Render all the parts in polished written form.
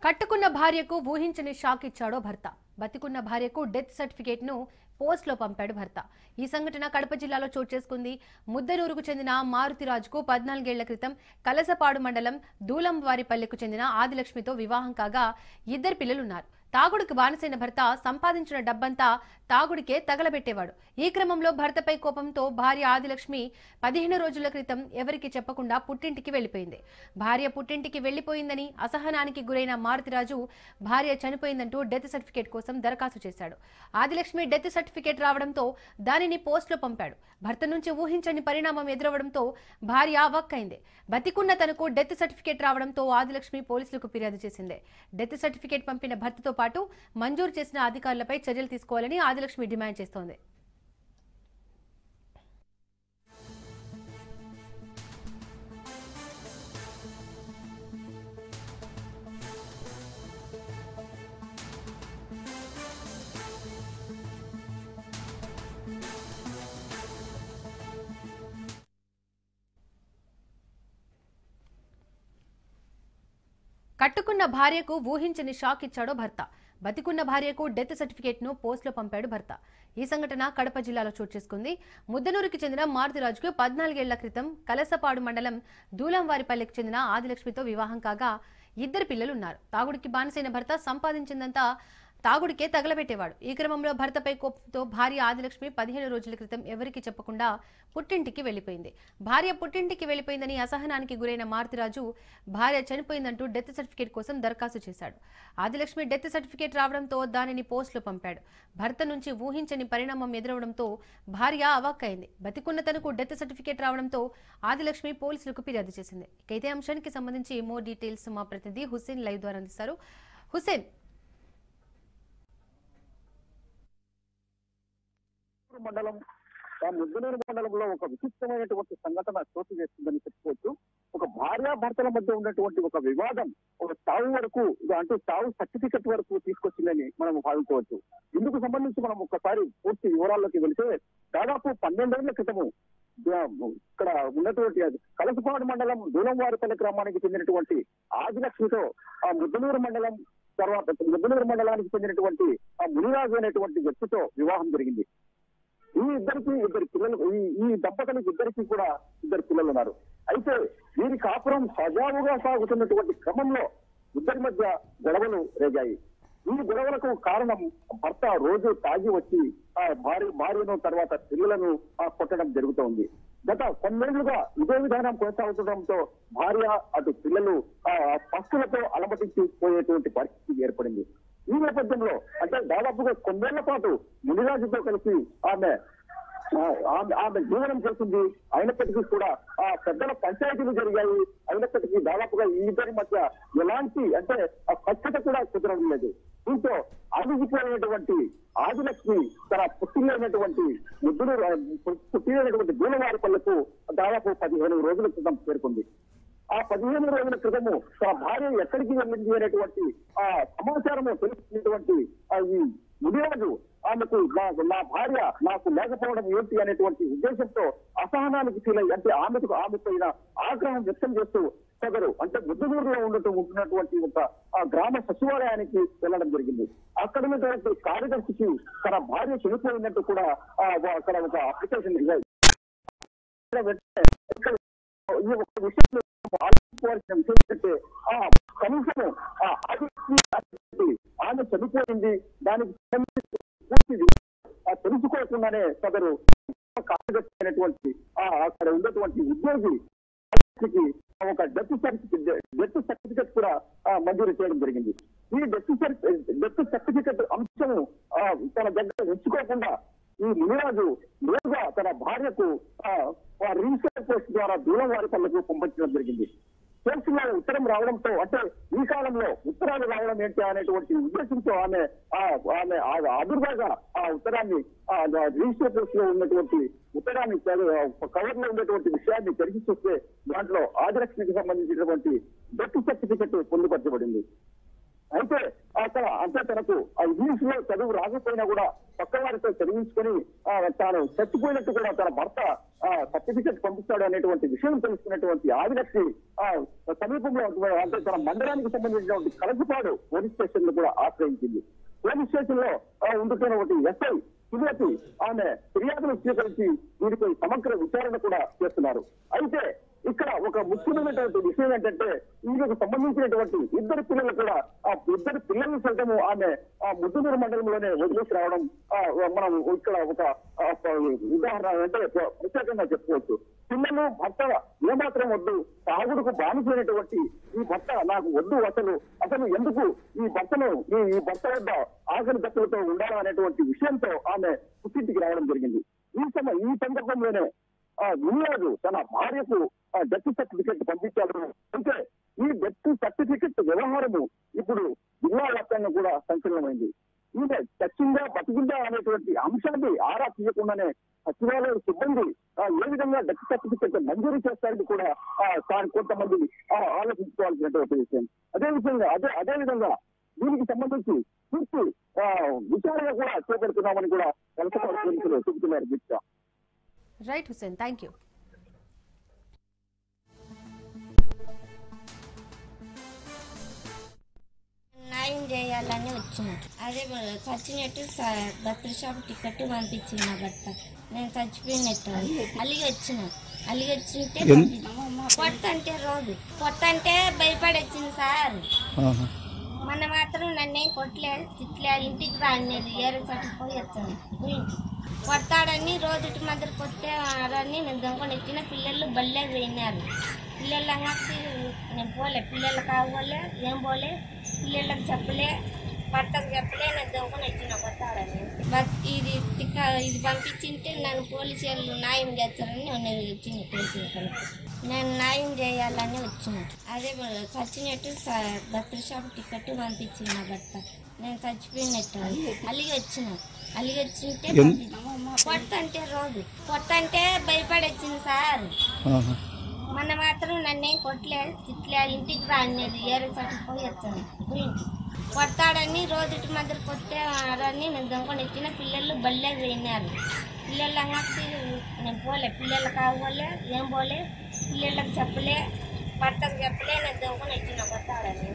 కట్టుకున్న భార్యకు ఊహించని షాక్ ఇచ్చాడో భర్త. బతికున్న భార్యకు డెత్ సర్టిఫికేట్ ను పోస్ట్ లో పంపాడు భర్త. ఈ సంఘటన కడప జిల్లాలో చోటు చేసుకుంది. ముద్దనూరుకు చెందిన మారుతిరాజుకు 14 ఏళ్ల క్రితం కలసపాడు మండలం దూలంవారిపల్లెకు చెందిన ఆదిలక్ష్మితో వివాహం కాగా 2 పిల్లలున్నారు. తాగుడికి బానిసైన భర్త సంపాదించిన డబ్బంతా తాగుడికే తగలబెట్టేవాడు. ఈ క్రమంలో భర్తపై కోపంతో భార్య ఆదిలక్ష్మి 15 రోజుల క్రితం ఎవరికి చెప్పకుండా పుట్టింటికి వెళ్లిపోయింది. భార్య పుట్టింటికి వెళ్లిపోయిందని అసహనానికి గురైన మారుతిరాజు భార్య చనిపోయిందంటూ డెత్ సర్టిఫికేట్ కోసం దరఖాస్తు చేశాడు. ఆదిలక్ష్మి డెత్ సర్టిఫికేట్ రావడంతో దానిని పోస్టులో పంపాడు. భర్త నుంచి ఊహించని పరిణామం ఎదురవడంతో భార్య అవాక్కైంది. బతికున్న తనకు డెత్ సర్టిఫికేట్ రావడంతో ఆదిలక్ష్మి పోలీసులకు ఫిర్యాదు చేసింది. డెత్ సర్టిఫికేట్ పంపిన భర్తతో పాటు మంజూరు చేసిన అధికారులపై చర్యలు తీసుకోవాలని ఆదిలక్ష్మి డిమాండ్ చేస్తోంది. కట్టుకున్న భార్యకు ఊహించని షాక్ ఇచ్చాడో భర్త. బతికున్న భార్యకు డెత్ సర్టిఫికేట్ ను పోస్టులో పంపాడు భర్త. ఈ సంఘటన కడప జిల్లాలో చోటు చేసుకుంది. ముద్దనూరుకి చెందిన మారుతిరాజుకు 14 ఏళ్ల క్రితం కలసపాడు మండలం దూలంవారిపల్లెకు చెందిన ఆదిలక్ష్మితో వివాహం కాగా 2 పిల్లలున్నారు. తాగుడికి బానిసైన భర్త సంపాదించిందంతా తాగుడికే తగలబెట్టేవాడు. ఈ క్రమంలో భర్తపై కోపంతో భార్య ఆదిలక్ష్మి 15 రోజుల క్రితం ఎవరికి చెప్పకుండా పుట్టింటికి వెళ్లిపోయింది. భార్య పుట్టింటికి వెళ్లిపోయిందని అసహనానికి గురైన మారుతిరాజు భార్య చనిపోయిందంటూ డెత్ సర్టిఫికేట్ కోసం దరఖాస్తు చేశాడు. ఆదిలక్ష్మి డెత్ సర్టిఫికేట్ రావడంతో దానిని పోస్టులో పంపాడు. భర్త నుంచి ఊహించని పరిణామం ఎదురవడంతో భార్య అవాక్కైంది. బతికున్న తనకు డెత్ సర్టిఫికేట్ రావడంతో ఆదిలక్ష్మి పోలీసులకు ఫిర్యాదు చేసింది. ఇదే అంశానికి సంబంధించి మోర్ డీటెయిల్స్ మా ప్రతినిధి హుస్సేన్ లైవ్ ద్వారా అందిస్తారు. హుస్సేన్, మండలం ముద్దనూరు మండలంలో ఒక విచిత్రమైనటువంటి సంఘటన చోటు చేస్తుందని చెప్పుకోవచ్చు. ఒక భార్యాభర్తల మధ్య ఉన్నటువంటి ఒక వివాదం ఒక చావు వరకు, అంటే చావు సర్టిఫికెట్ వరకు తీసుకొచ్చిందని మనం భావించవచ్చు. ఇందుకు సంబంధించి మనం ఒకసారి పూర్తి వివరాల్లోకి వెళితే దాదాపు 12 ఏళ్ల క్రితము ఇక్కడ ఉన్నటువంటి కలసపాడు మండలం దూలంవారిపల్లె గ్రామానికి చెందినటువంటి ఆదిలక్ష్మితో ఆ ముద్దనూరు మండలం తర్వాత ముద్దనూరు మండలానికి చెందినటువంటి ఆ మునిరాజు అనేటువంటి వ్యక్తితో వివాహం జరిగింది. ఈ ఇద్దరు పిల్లలు, ఈ దంపతులకు ఇద్దరికి కూడా 2 పిల్లలు ఉన్నారు. అయితే వీరి కాపురం సజావుగా సాగుతున్నటువంటి క్రమంలో ఇద్దరి మధ్య గొడవలు రేగాయి. ఈ గొడవలకు కారణం భర్త రోజు తాగి వచ్చి ఆ భార్యను తర్వాత పిల్లలను కొట్టడం జరుగుతోంది. గత కొన్నేళ్లుగా ఇదే విధానం కొనసాగుతుండటంతో భార్య అటు పిల్లలు పస్తులతో అలమటించి పోయేటువంటి పరిస్థితి ఏర్పడింది. ఈ నేపథ్యంలో అంటే దాదాపుగా కొన్నేళ్ల పాటు మునిరాజుతో కలిసి ఆమె జీవనం చేసింది. అయినప్పటికీ కూడా ఆ పెద్దల పంచాయతీలు జరిగాయి. అయినప్పటికీ దాదాపుగా ఈ ఇద్దరి మధ్య ఎలాంటి అంటే ఆ స్వచ్ఛత కూడా కుదరడం లేదు. దీంతో అడిగిపోయినటువంటి ఆదిలక్ష్మి తన పుట్టినటువంటి దూలవారిపల్లెకు దాదాపు 15 రోజుల క్రితం చేరుకుంది. ఆ 15 రోజుల క్రితము తన భార్య ఎక్కడికి వెళ్ళింది అనేటువంటి ఆ సమాచారము తెలుసుకున్నటువంటి ఈ మునిరాజు ఆమెకు నా భార్య నాకు లేకపోవడం ఏంటి అనేటువంటి ఉద్దేశంతో అసహనానికి ఫీల్ అయ్యి, అంటే ఆమెపైన ఆగ్రహం వ్యక్తం చేస్తూ సదరు అంటే ముద్దనూరులో ఉంటున్నటువంటి ఒక గ్రామ సచివాలయానికి వెళ్ళడం జరిగింది. అక్కడ ఉన్నటువంటి కార్యదర్శికి తన భార్య చనిపోయినట్టు కూడా అక్కడ ఒక అప్లికేషన్ ఈ ఒక విషయంలో ఆలోచించవలసిన విషయం ఏంటంటే కనీసం ఆమె చనిపోయింది దానికి తెలుసుకోకుండానే సదరు కార్యదర్శి అయినటువంటి అక్కడ ఉన్నటువంటి ఉద్యోగి ఒక డెత్ సర్టిఫికెట్ కూడా మంజూరు చేయడం జరిగింది. ఈ డెత్ సర్టిఫికెట్ అంశం తన దగ్గర ఉంచుకోకుండా ఈ మునిరాజు నేరుగా తన భార్యకు రిజిస్టర్ పోస్ట్ ద్వారా దూలంవారిపల్లెకు పంపించడం జరిగింది. పోస్టులో ఉత్తరం రావడంతో అంటే ఈ కాలంలో ఉత్తరాలు రావడం ఏంటి అనేటువంటి ఉద్దేశంతో ఆమె అదురుగా ఆ ఉత్తరాన్ని రిజిస్టర్ పోస్ట్ లో ఉన్నటువంటి ఉత్తరాన్ని కవర్ లో ఉన్నటువంటి విషయాన్ని తెరిచి చూస్తే దాంట్లో ఆదిలక్ష్మికి సంబంధించినటువంటి డెత్ సర్టిఫికెట్ పొందుపరచబడింది. అయితే అక్కడ అంటే తనకు ఆ ఇంగ్లీష్ లో చదువు రాకపోయినా కూడా పక్క వారితో చదివించుకొని తాను చచ్చిపోయినట్టు కూడా తన భర్త సర్టిఫికెట్ పంపిస్తాడు అనేటువంటి విషయం తెలుసుకున్నటువంటి ఆదిలక్ష్మి సమీపంలో అంటే తన మండలానికి సంబంధించినటువంటి కలసపాడు పోలీస్ స్టేషన్ లో కూడా ఆశ్రయించింది. పోలీస్ స్టేషన్ లో ఉంటున్నటువంటి ఎస్ఐ సుమతి ఆమె ఫిర్యాదును స్వీకరించి వీరిపై సమగ్ర విచారణ కూడా చేస్తున్నారు. అయితే ఇక్కడ ఒక ముఖ్యమైనటువంటి విషయం ఏంటంటే ఈమెకు సంబంధించినటువంటి ఇద్దరు పిల్లలు కూడా ఆ ఇద్దరు పిల్లలను సైతము ఆమె ముద్దునూరు మండలంలోనే వదిలేసి రావడం మనం ఇక్కడ ఒక ఉదాహరణ అంటే ప్రత్యేకంగా చెప్పుకోవచ్చు. పిల్లలు భర్త ఏమాత్రం వద్దు, తాగుడుకు బానిసైనటువంటి ఈ భర్త నాకు వద్దు, అసలు ఎందుకు ఈ భర్తను ఈ భర్త వద్ద ఆకలి దక్కులతో ఉండాలనేటువంటి విషయంతో ఆమె పుట్టింటికి రావడం జరిగింది. ఈ సందర్భంలోనే వినియోగ తన భార్యకు డెత్ సర్టిఫికెట్ పంపించారు. అంటే ఈ డెత్ సర్టిఫికెట్ వ్యవహారము ఇప్పుడు జిల్లా వ్యాప్తంగా కూడా సంచలనమైంది. ఈమె చచ్చిందా బతికిందా అనేటువంటి అంశాన్ని ఆరా తీయకుండానే సచివాలయ సిబ్బంది ఏ విధంగా డెత్ సర్టిఫికెట్ మంజూరు చేస్తారని కూడా కొంతమంది ఆలోచించుకోవాల్సినటువంటి విషయం. అదే విధంగా దీనికి సంబంధించి పూర్తి విచారణ కూడా చేపడుతున్నామని కూడా కలసపాడు పోలీసులు చెబుతున్నారు. దీక్ష రైట్ హుసేన్, థ్యాంక్ యూ. న్యాయం చేయాలని వచ్చిన అదే చచ్చినట్టు బర్త్ షాప్ టికెట్ పంపించిన భర్త నేను చచ్చిపోయినట్టు అలిగి వచ్చింటే కొత్త అంటే రోజు కొత్త అంటే భయపడి వచ్చింది సార్. మన మాత్రం నన్నేం కొట్టలేదు తిట్టలేదు, ఇంటికి రానేది ఏరే చచ్చిపోయి వచ్చాను. కొడతాడని రోజుటి మధ్య కొట్టారని నేను దొంగని ఇచ్చిన పిల్లలు బల్లే పోయినారు. పిల్లలు అంగకి నేను పోలే, పిల్లలు కావాలే ఏం పోలే, పిల్లలకు చెప్పలే, భర్తకు చెప్పలే, నేను దొంగని ఇచ్చిన కొట్టాడని. ఇది పంపించింటే నన్ను పోలీసు వాళ్ళు న్యాయం చేస్తారని నేను వచ్చిన పోలీసు నేను న్యాయం చేయాలని వచ్చిన అదే చచ్చినట్టు బర్త్ షాప్ టికెట్ పంపించిన భర్త నేను చచ్చిపోయినట్టు అలిగి వచ్చింటే కొత్త అంటే రోజు కొత్త అంటే భయపడి వచ్చింది సార్. మన మాత్రం నన్నేం కొట్టలేదు తిట్టలేదు, ఇంటికి రానేది ఏరే చచ్చిపోయి వచ్చాను. కొడతాడని రోజుటి మధ్య కొట్టారని నేను దొంగని ఇచ్చిన పిల్లలు బల్లే పోయినారు. పిల్లలు అంగకి నేను పోలే, పిల్లలు కావాలే ఏం పోలే, పిల్లలకు చెప్పలే, భర్తకు చెప్పలే, నేను దొంగని ఇచ్చిన కొట్టాడని.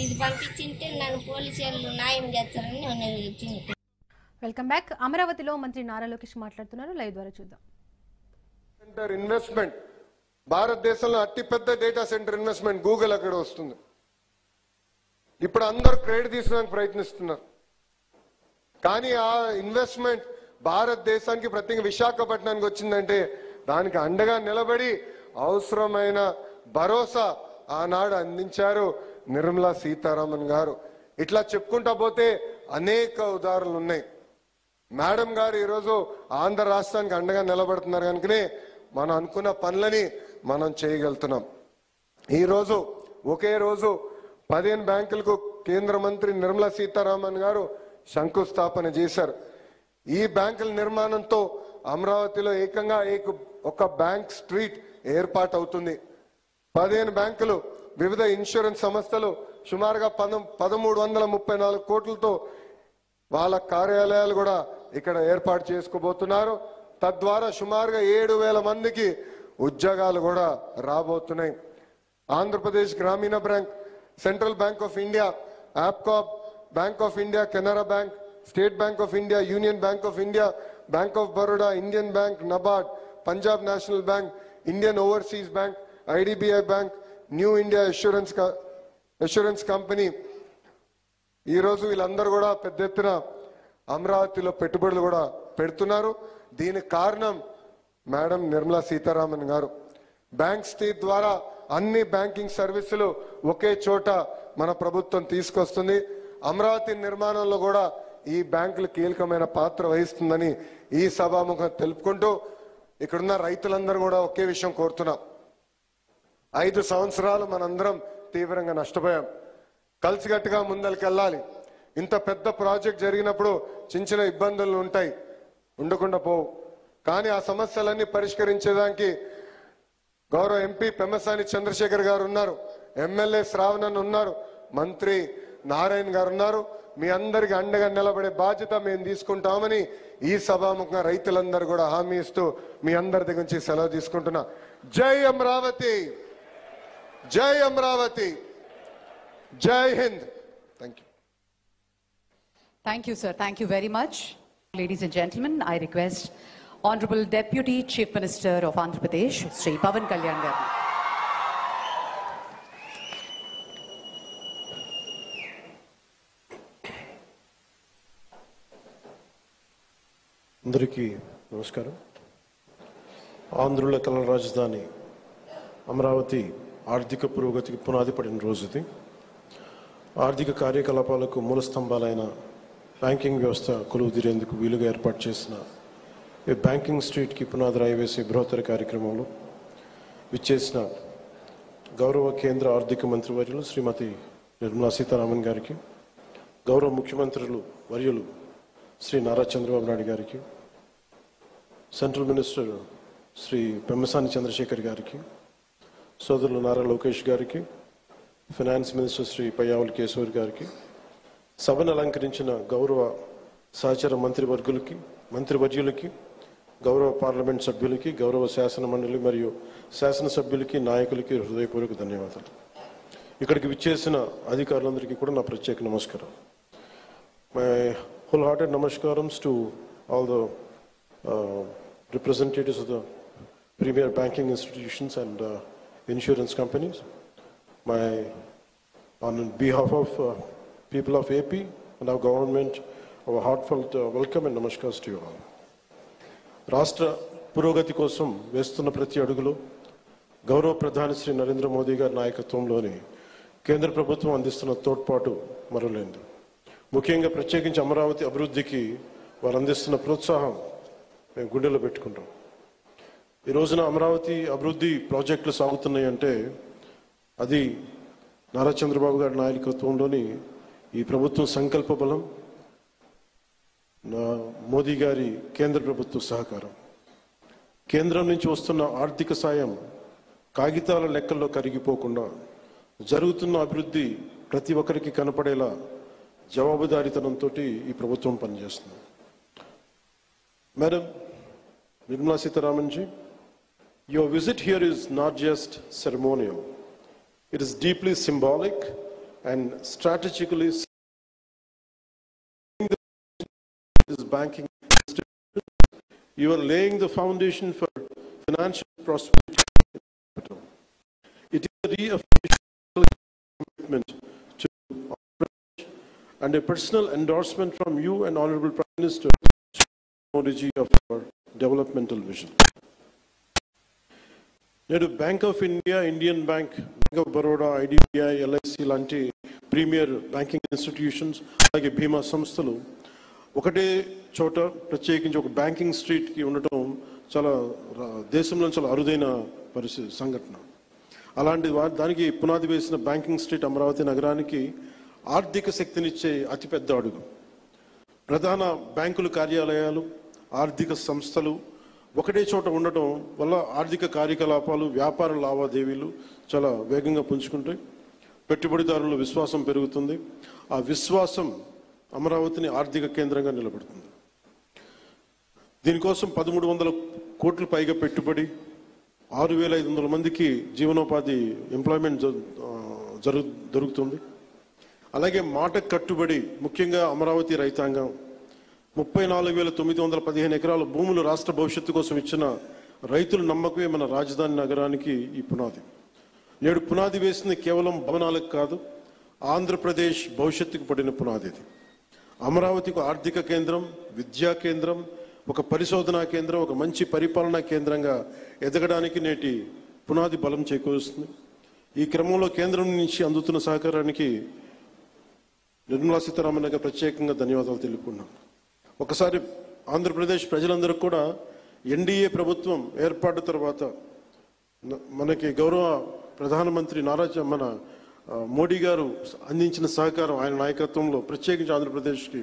ఇది పంపించింటే నన్ను పోలీసు వాళ్ళు న్యాయం చేస్తారని నేను వచ్చింది. Welcome back. అమరావతిలో మంత్రి నారా లోకేష్ మాట్లాడుతున్నారు, లైవ్ ద్వారా చూద్దాం. ఇన్వెస్ట్మెంట్ భారతదేశంలో అతిపెద్ద డేటా సెంటర్ ఇన్వెస్ట్మెంట్ గూగుల్ అక్కడ వస్తుంది. ఇప్పుడు అందరూ క్రెడిట్ తీసుకోవడానికి ప్రయత్నిస్తున్నారు. కానీ ఆ ఇన్వెస్ట్మెంట్ భారతదేశానికి ప్రత్యేక విశాఖపట్నానికి వచ్చిందంటే దానికి అండగా నిలబడి అవసరమైన భరోసా ఆనాడు అందించారు నిర్మలా సీతారామన్ గారు. ఇట్లా చెప్పుకుంటా పోతే అనేక ఉదాహరణలు ఉన్నాయి. మేడం గారు ఈరోజు ఆంధ్ర రాష్ట్రానికి అండగా నిలబడుతున్నారు కనుకనే మనం అనుకున్న పనులని మనం చేయగలుగుతున్నాం. ఈరోజు ఒకే రోజు 15 బ్యాంకులకు కేంద్ర మంత్రి నిర్మలా సీతారామన్ గారు శంకుస్థాపన చేశారు. ఈ బ్యాంకుల నిర్మాణంతో అమరావతిలో ఏకంగా ఒక బ్యాంక్ స్ట్రీట్ ఏర్పాటు అవుతుంది. 15 బ్యాంకులు, వివిధ ఇన్సూరెన్స్ సంస్థలు సుమారుగా 1334 కోట్లతో వాళ్ళ కార్యాలయాలు కూడా ఇక్కడ ఏర్పాటు చేసుకోబోతున్నారు. తద్వారా సుమారుగా 7,000 మందికి ఉద్యోగాలు కూడా రాబోతున్నాయి. Andhra Pradesh Grameena bank, central bank of India, APCOB, bank of India, Canara bank, state bank of India, union bank of India, bank of Baroda, Indian bank, NABARD, Punjab national bank, Indian overseas bank, IDBI bank, new India assurance company ఈరోజు వీళ్ళందరూ కూడా పెద్ద ఎత్తున అమరావతిలో పెట్టుబడులు కూడా పెడుతున్నారు. దీనికి కారణం మేడం నిర్మలా సీతారామన్ గారు. బ్యాంక్ స్టేట్ ద్వారా అన్ని బ్యాంకింగ్ సర్వీసులు ఒకే చోట మన ప్రభుత్వం తీసుకొస్తుంది. అమరావతి నిర్మాణంలో కూడా ఈ బ్యాంకులు కీలకమైన పాత్ర వహిస్తుందని ఈ సభాముఖం తెలుపుకుంటూ ఇక్కడున్న రైతులందరూ కూడా ఒకే విషయం కోరుతున్నాం. 5 సంవత్సరాలు మనందరం తీవ్రంగా నష్టపోయాం. కలిసికట్టుగా ముందరికెళ్ళాలి. ఇంత పెద్ద ప్రాజెక్ట్ జరిగినప్పుడు చిన్న ఇబ్బందులు ఉంటాయి, ఉండకుండా పోవు. కానీ ఆ సమస్యలన్నీ పరిష్కరించేదానికి గౌరవ ఎంపీ పెమ్మసాని చంద్రశేఖర్ గారు ఉన్నారు, ఎమ్మెల్యే శ్రావణన్ ఉన్నారు, మంత్రి నారాయణ గారు ఉన్నారు. మీ అందరికి అండగా నిలబడే బాధ్యత మేము తీసుకుంటామని ఈ సభాముఖంగా రైతులందరూ కూడా హామీ ఇస్తూ మీ అందరి దగ్గర నుంచి సెలవు తీసుకుంటున్నా. జై అమరావతి, జై అమరావతి, జై Hind. Thank you. Thank you, sir. Thank you very much. Ladies and gentlemen, I request Honorable Deputy Chief Minister of Andhra Pradesh, Sri Pavan Kalyan garu. అందరికీ నమస్కారం. ఆంధ్రుల కళల రాజధాని అమరావతి ఆర్థిక పురోగతికి పునాది పడిన రోజు ఇది. ఆర్థిక కార్యకలాపాలకు మూల స్తంభాలైన బ్యాంకింగ్ వ్యవస్థ కొలువు తీరేందుకు వీలుగా ఏర్పాటు చేసిన ఈ బ్యాంకింగ్ స్ట్రీట్కి పునాది రాయి వేసే బృహత్తర కార్యక్రమంలో విచ్చేసిన గౌరవ కేంద్ర ఆర్థిక మంత్రివర్యులు శ్రీమతి నిర్మలా సీతారామన్ గారికి, గౌరవ ముఖ్యమంత్రులు వర్యులు శ్రీ నారా చంద్రబాబు నాయుడు గారికి, సెంట్రల్ మినిస్టర్ శ్రీ పెమ్మసాని చంద్రశేఖర్ గారికి, సోదరులు నారా లోకేష్ గారికి, ఫైనాన్స్ మినిస్టర్ శ్రీ పయ్యావుల కేశవర్ గారికి, సభను అలంకరించిన గౌరవ సహచర మంత్రివర్యులకి, గౌరవ పార్లమెంట్ సభ్యులకి, గౌరవ శాసన మండలి మరియు శాసనసభ్యులకి, నాయకులకి హృదయపూర్వక ధన్యవాదాలు. ఇక్కడికి విచ్చేసిన అధికారులందరికీ కూడా నా ప్రత్యేక నమస్కారం. My wholehearted namaskarams to all the representatives of the premier banking institutions and insurance companies. On behalf of people of AP and our government, our heartfelt welcome and namaskars to you all. రాష్ట్ర పురోగతి కోసం వేస్తున్న ప్రతి అడుగులో గౌరవ ప్రధాని శ్రీ నరేంద్ర మోదీ గారి నాయకత్వంలోని కేంద్ర ప్రభుత్వం అందిస్తున్న తోడ్పాటు మరులేంది. ముఖ్యంగా ప్రత్యేకించి అమరావతి అభివృద్ధికి వారు అందిస్తున్న ప్రోత్సాహం మేము గుండెలో పెట్టుకుంటాం. ఈ రోజున అమరావతి అభివృద్ధి ప్రాజెక్టులు సాగుతున్నాయి అంటే అది నారా చంద్రబాబు గారి నాయకత్వంలోని ఈ ప్రభుత్వం సంకల్ప బలం, మోదీ గారి కేంద్ర ప్రభుత్వ సహకారం. కేంద్రం నుంచి వస్తున్న ఆర్థిక సాయం కాగితాల లెక్కల్లో కరిగిపోకుండా జరుగుతున్న అభివృద్ధి ప్రతి ఒక్కరికి కనపడేలా జవాబుదారీతనంతో ఈ ప్రభుత్వం పనిచేస్తుంది. Madam Nirmala Sitharaman ji, your visit here is not just ceremonial. It is deeply symbolic and strategically this banking institution. You are laying the foundation for financial prosperity. It is a reaffirmation commitment to and a personal endorsement from you and Honorable Prime Minister Modi ji of our developmental vision. నేడు bank of India, Indian bank, bank of Baroda, IDBI, LIC లాంటి premier banking institutions, అలాగే బీమా సంస్థలు ఒకటే చోట ప్రత్యేకించి ఒక banking స్ట్రీట్కి ఉండటం చాలా దేశంలో చాలా అరుదైన సంఘటన. అలాంటి దానికి పునాది వేసిన బ్యాంకింగ్ స్ట్రీట్ అమరావతి నగరానికి ఆర్థిక శక్తినిచ్చే అతిపెద్ద అడుగు. ప్రధాన బ్యాంకుల కార్యాలయాలు, ఆర్థిక సంస్థలు ఒకటే చోట ఉండటం వల్ల ఆర్థిక కార్యకలాపాలు, వ్యాపార లావాదేవీలు చాలా వేగంగా పుంజుకుంటాయి. పెట్టుబడిదారుల విశ్వాసం పెరుగుతుంది. ఆ విశ్వాసం అమరావతిని ఆర్థిక కేంద్రంగా నిలబెడుతుంది. దీనికోసం 1300 కోట్ల పైగా పెట్టుబడి, 6500 మందికి జీవనోపాధి ఎంప్లాయ్మెంట్ జరుగుతుంది. అలాగే మాట కట్టుబడి ముఖ్యంగా అమరావతి రైతాంగం 34,915 ఎకరాల భూములు రాష్ట్ర భవిష్యత్తు కోసం ఇచ్చిన రైతుల నమ్మకమే మన రాజధాని నగరానికి ఈ పునాది. నేడు పునాది వేసింది కేవలం భవనాలకు కాదు, ఆంధ్రప్రదేశ్ భవిష్యత్తుకు పడిన పునాది. ఇది అమరావతికి ఆర్థిక కేంద్రం, విద్యా కేంద్రం, ఒక పరిశోధనా కేంద్రం, ఒక మంచి పరిపాలనా కేంద్రంగా ఎదగడానికి నేటి పునాది బలం చేకూరుస్తుంది. ఈ క్రమంలో కేంద్రం నుంచి అందుతున్న సహకారానికి నిర్మలా సీతారామన్ గారు ప్రత్యేకంగా ధన్యవాదాలు తెలుపుకున్నాను. ఒకసారి ఆంధ్రప్రదేశ్ ప్రజలందరూ కూడా ఎన్డీఏ ప్రభుత్వం ఏర్పాటు తర్వాత మనకి గౌరవ ప్రధానమంత్రి మన మోడీ గారు అందించిన సహకారం, ఆయన నాయకత్వంలో ప్రత్యేకించి ఆంధ్రప్రదేశ్కి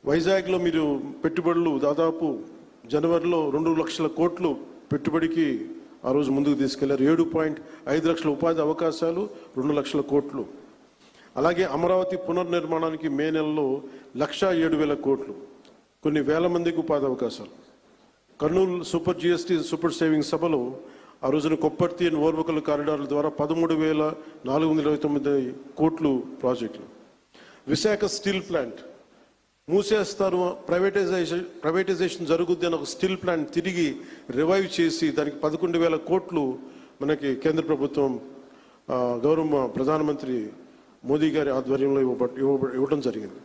వైజాగ్లో మీరు పెట్టుబడులు దాదాపు జనవరిలో 2 లక్షల కోట్లు పెట్టుబడికి ఆ రోజు ముందుకు తీసుకెళ్లారు. 7.5 లక్షల ఉపాధి అవకాశాలు, 2 లక్షల కోట్లు. అలాగే అమరావతి పునర్నిర్మాణానికి మే నెలలో 1,07,000 కోట్లు, కొన్ని వేల మందికి ఉపాధి అవకాశాలు. Kurnool super GST super saving సభలో ఆ రోజున కొప్పర్తి అండ్ ఓర్వకల్ కారిడార్ల ద్వారా 13,429 కోట్లు ప్రాజెక్టులు. విశాఖ స్టీల్ ప్లాంట్ మూసేస్తారు, ప్రైవేటైజేషన్ జరుగుద్ది అని ఒక స్టీల్ ప్లాంట్ తిరిగి రివైవ్ చేసి దానికి 11,000 కోట్లు మనకి కేంద్ర ప్రభుత్వం గౌరవ ప్రధానమంత్రి మోదీ గారి ఆధ్వర్యంలో ఇవ్వడం జరిగింది.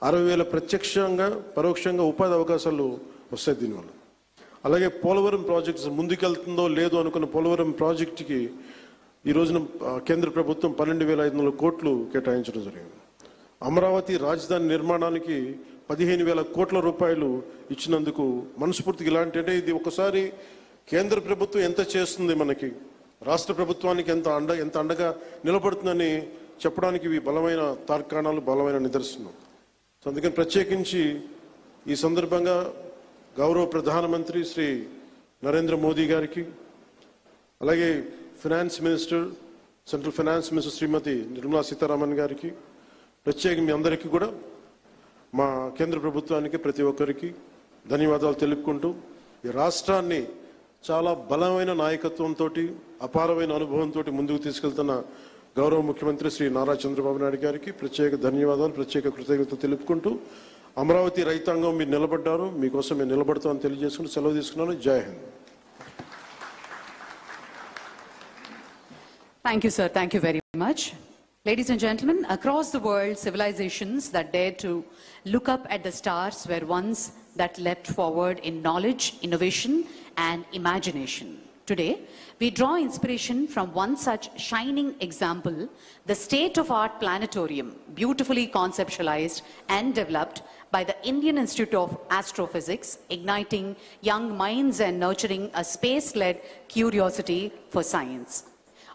60,000 ప్రత్యక్షంగా పరోక్షంగా ఉపాధి అవకాశాలు వస్తాయి దీనివల్ల. అలాగే పోలవరం ప్రాజెక్ట్స్ ముందుకెళ్తుందో లేదో అనుకున్న పోలవరం ప్రాజెక్టుకి ఈ రోజున కేంద్ర ప్రభుత్వం 12,500 కోట్లు కేటాయించడం జరిగింది. అమరావతి రాజధాని నిర్మాణానికి 15,000 కోట్ల రూపాయలు ఇచ్చినందుకు మనస్ఫూర్తిగా ఇలాంటి, అంటే ఇది ఒకసారి కేంద్ర ప్రభుత్వం ఎంత చేస్తుంది మనకి, రాష్ట్ర ప్రభుత్వానికి ఎంత అండగా నిలబడుతుందని చెప్పడానికి ఇవి బలమైన తార్కాణాలు, బలమైన నిదర్శనం. సో అందుకని ప్రత్యేకించి ఈ సందర్భంగా గౌరవ ప్రధానమంత్రి శ్రీ నరేంద్ర మోదీ గారికి, అలాగే finance minister, central finance minister Shrimati Nirmala Sitharaman గారికి, ప్రత్యేకంగా మీ అందరికీ కూడా, మా కేంద్ర ప్రభుత్వానికి ప్రతి ఒక్కరికి ధన్యవాదాలు తెలుపుకుంటూ, ఈ రాష్ట్రాన్ని చాలా బలమైన నాయకత్వంతో, అపారమైన అనుభవంతో ముందుకు తీసుకెళ్తున్న గౌరవ ముఖ్యమంత్రి శ్రీ నారా చంద్రబాబు నాయుడు గారికి ప్రత్యేక ధన్యవాదాలు, ప్రత్యేక కృతజ్ఞతలు తెలుపుకుంటూ, అమరావతి రైతాంగం మీరు నిలబడ్డారు, మీకోసం మేము నిలబడతామని తెలియజేసుకుంటూ సెలవు తీసుకున్నాను. జై Hind. Thank you, sir. Thank you very much. Ladies and gentlemen, across the world, civilizations that dared to look up at the stars were ones that leapt forward in knowledge, innovation, and imagination. Today, we draw inspiration from one such shining example, the state-of-art planetarium, beautifully conceptualized and developed by the Indian Institute of Astrophysics, igniting young minds and nurturing a space-led curiosity for science.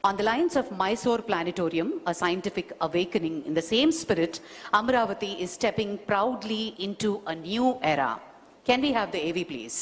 On the lines of Mysore Planetarium, a scientific awakening in the same spirit, Amaravati is stepping proudly into a new era. Can we have the AV, please?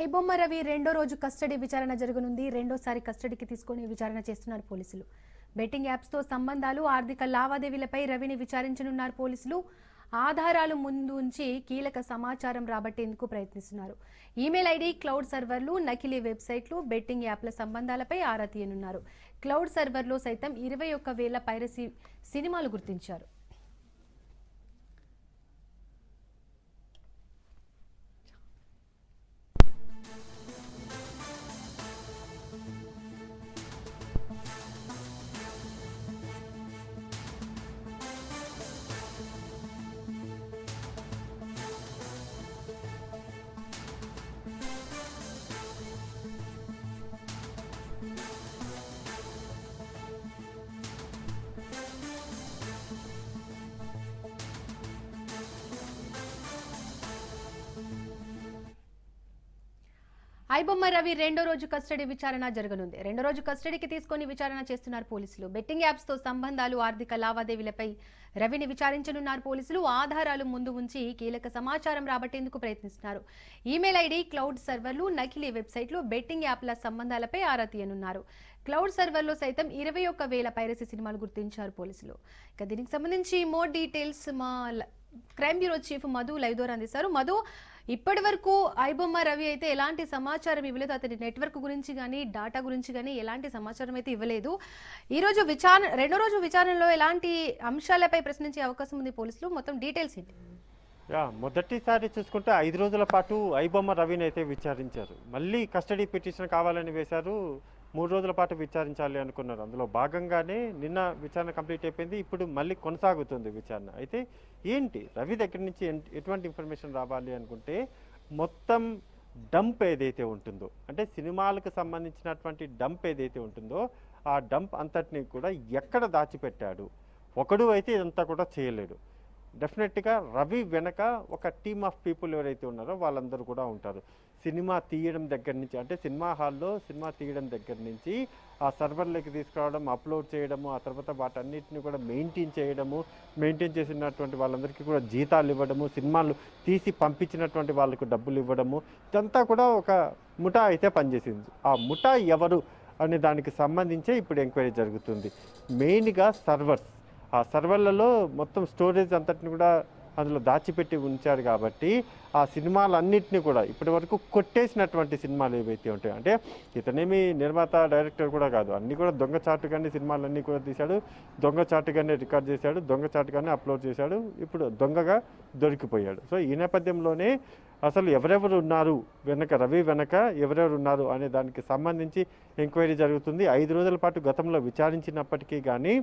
IBomma Ravi రెండో రోజు custody విచారణ జరగనుంది. రెండోసారి కస్టడీకి తీసుకొని విచారణ చేస్తున్నారు పోలీసులు. బెట్టింగ్ యాప్స్ తో సంబంధాలు, ఆర్థిక లావాదేవీలపై రవిని విచారించనున్నారు పోలీసులు. ఆధారాలు ముందు ఉంచి కీలక సమాచారం రాబట్టేందుకు ప్రయత్నిస్తున్నారు. ఈమెయిల్ ఐడి, క్లౌడ్ సర్వర్లు, నకిలీ వెబ్సైట్లు, బెట్టింగ్ యాప్ల సంబంధాలపై ఆరా తీయనున్నారు. క్లౌడ్ సర్వర్లో సైతం 21,000 పైరసీ సినిమాలు గుర్తించారు. ఐబొమ్మ రవి రెండో రోజు కస్టడీ విచారణ జరగనుంది. రెండో రోజు కస్టడీకి తీసుకొని విచారణ చేస్తున్నారు పోలీసులు. బెట్టింగ్ యాప్స్ తో సంబంధాలు, ఆర్థిక లావాదేవీలపై రవిని విచారించనున్నారు పోలీసులు. ఆధారాలు ముందు ఉంచి కీలక సమాచారం రాబట్టేందుకు ప్రయత్నిస్తున్నారు. ఈమెయిల్ ఐడి, క్లౌడ్ సర్వర్లు, నకిలీ వెబ్సైట్లు, బెట్టింగ్ యాప్ల సంబంధాలపై ఆరా తీయనున్నారు. క్లౌడ్ సర్వర్లో సైతం 21,000 పైరసీ సినిమాలు గుర్తించారు పోలీసులు. ఇక దీనికి సంబంధించి మోర్ డీటెయిల్స్ మా crime bureau chief Madhu live ద్వారా అందిస్తారు. మధు, ఇప్పటి వరకు ఐబొమ్మ రవి అయితే ఎలాంటి సమాచారం ఇవ్వలేదు. అతని నెట్వర్క్ గురించి కానీ డాటా గురించి కానీ ఎలాంటి సమాచారం అయితే ఇవ్వలేదు. ఈ రోజు రెండో రోజు విచారణలో ఎలాంటి అంశాలపై ప్రశ్నించే అవకాశం ఉంది పోలీసులు? మొత్తం డీటెయిల్స్ ఏంటి? మొదటిసారి చూసుకుంటే 5 రోజుల పాటు ఐబొమ్మ రవిని అయితే విచారించారు. మళ్ళీ కస్టడీ పిటిషన్ కావాలని వేశారు. 3 రోజుల పాటు విచారించాలి అనుకున్నారు. అందులో భాగంగానే నిన్న విచారణ కంప్లీట్ అయిపోయింది. ఇప్పుడు మళ్ళీ కొనసాగుతుంది విచారణ. అయితే ఏంటి రవి దగ్గర నుంచి ఎటువంటి ఇన్ఫర్మేషన్ రావాలి అనుకుంటే, మొత్తం డంప్ ఏదైతే ఉంటుందో, అంటే సినిమాలకు సంబంధించినటువంటి డంప్ ఏదైతే ఉంటుందో ఆ డంప్ అంతటిని కూడా ఎక్కడ దాచిపెట్టాడు. ఒకడు అయితే ఇదంతా కూడా చేయలేడు. డెఫినెట్గా రవి వెనక ఒక టీమ్ ఆఫ్ పీపుల్ ఎవరైతే ఉన్నారో వాళ్ళందరూ కూడా ఉంటారు. సినిమా తీయడం దగ్గర నుంచి, అంటే సినిమా హాల్లో సినిమా తీయడం దగ్గర నుంచి ఆ సర్వర్లోకి తీసుకురావడం, అప్లోడ్ చేయడము, ఆ తర్వాత వాటన్నిటిని కూడా మెయింటైన్ చేసినటువంటి వాళ్ళందరికీ కూడా జీతాలు ఇవ్వడము, సినిమాలు తీసి పంపించినటువంటి వాళ్ళకు డబ్బులు ఇవ్వడము, ఇదంతా కూడా ఒక ముఠా అయితే పనిచేసింది. ఆ ముఠా ఎవరు అనే దానికి సంబంధించే ఇప్పుడు ఎంక్వైరీ జరుగుతుంది. మెయిన్గా సర్వర్స్, ఆ సర్వర్లలో మొత్తం స్టోరేజ్ అంతటిని కూడా అందులో దాచిపెట్టి ఉంచారు. కాబట్టి ఆ సినిమాలన్నింటినీ కూడా ఇప్పటి వరకు కొట్టేసినటువంటి సినిమాలు ఏవైతే ఉంటాయో, అంటే ఇతనేమి నిర్మాత డైరెక్టర్ కూడా కాదు, అన్నీ కూడా దొంగచాటుగానే సినిమాలన్నీ కూడా తీశాడు, దొంగచాటుగానే రికార్డ్ చేశాడు, దొంగచాటుగానే అప్లోడ్ చేశాడు, ఇప్పుడు దొంగగా దొరికిపోయాడు. సో ఈ నేపథ్యంలోనే అసలు ఎవరెవరు ఉన్నారు వెనక, రవి వెనక ఎవరెవరు ఉన్నారు అనే దానికి సంబంధించి ఎంక్వైరీ జరుగుతుంది. 5 రోజుల పాటు గతంలో విచారించినప్పటికీ కానీ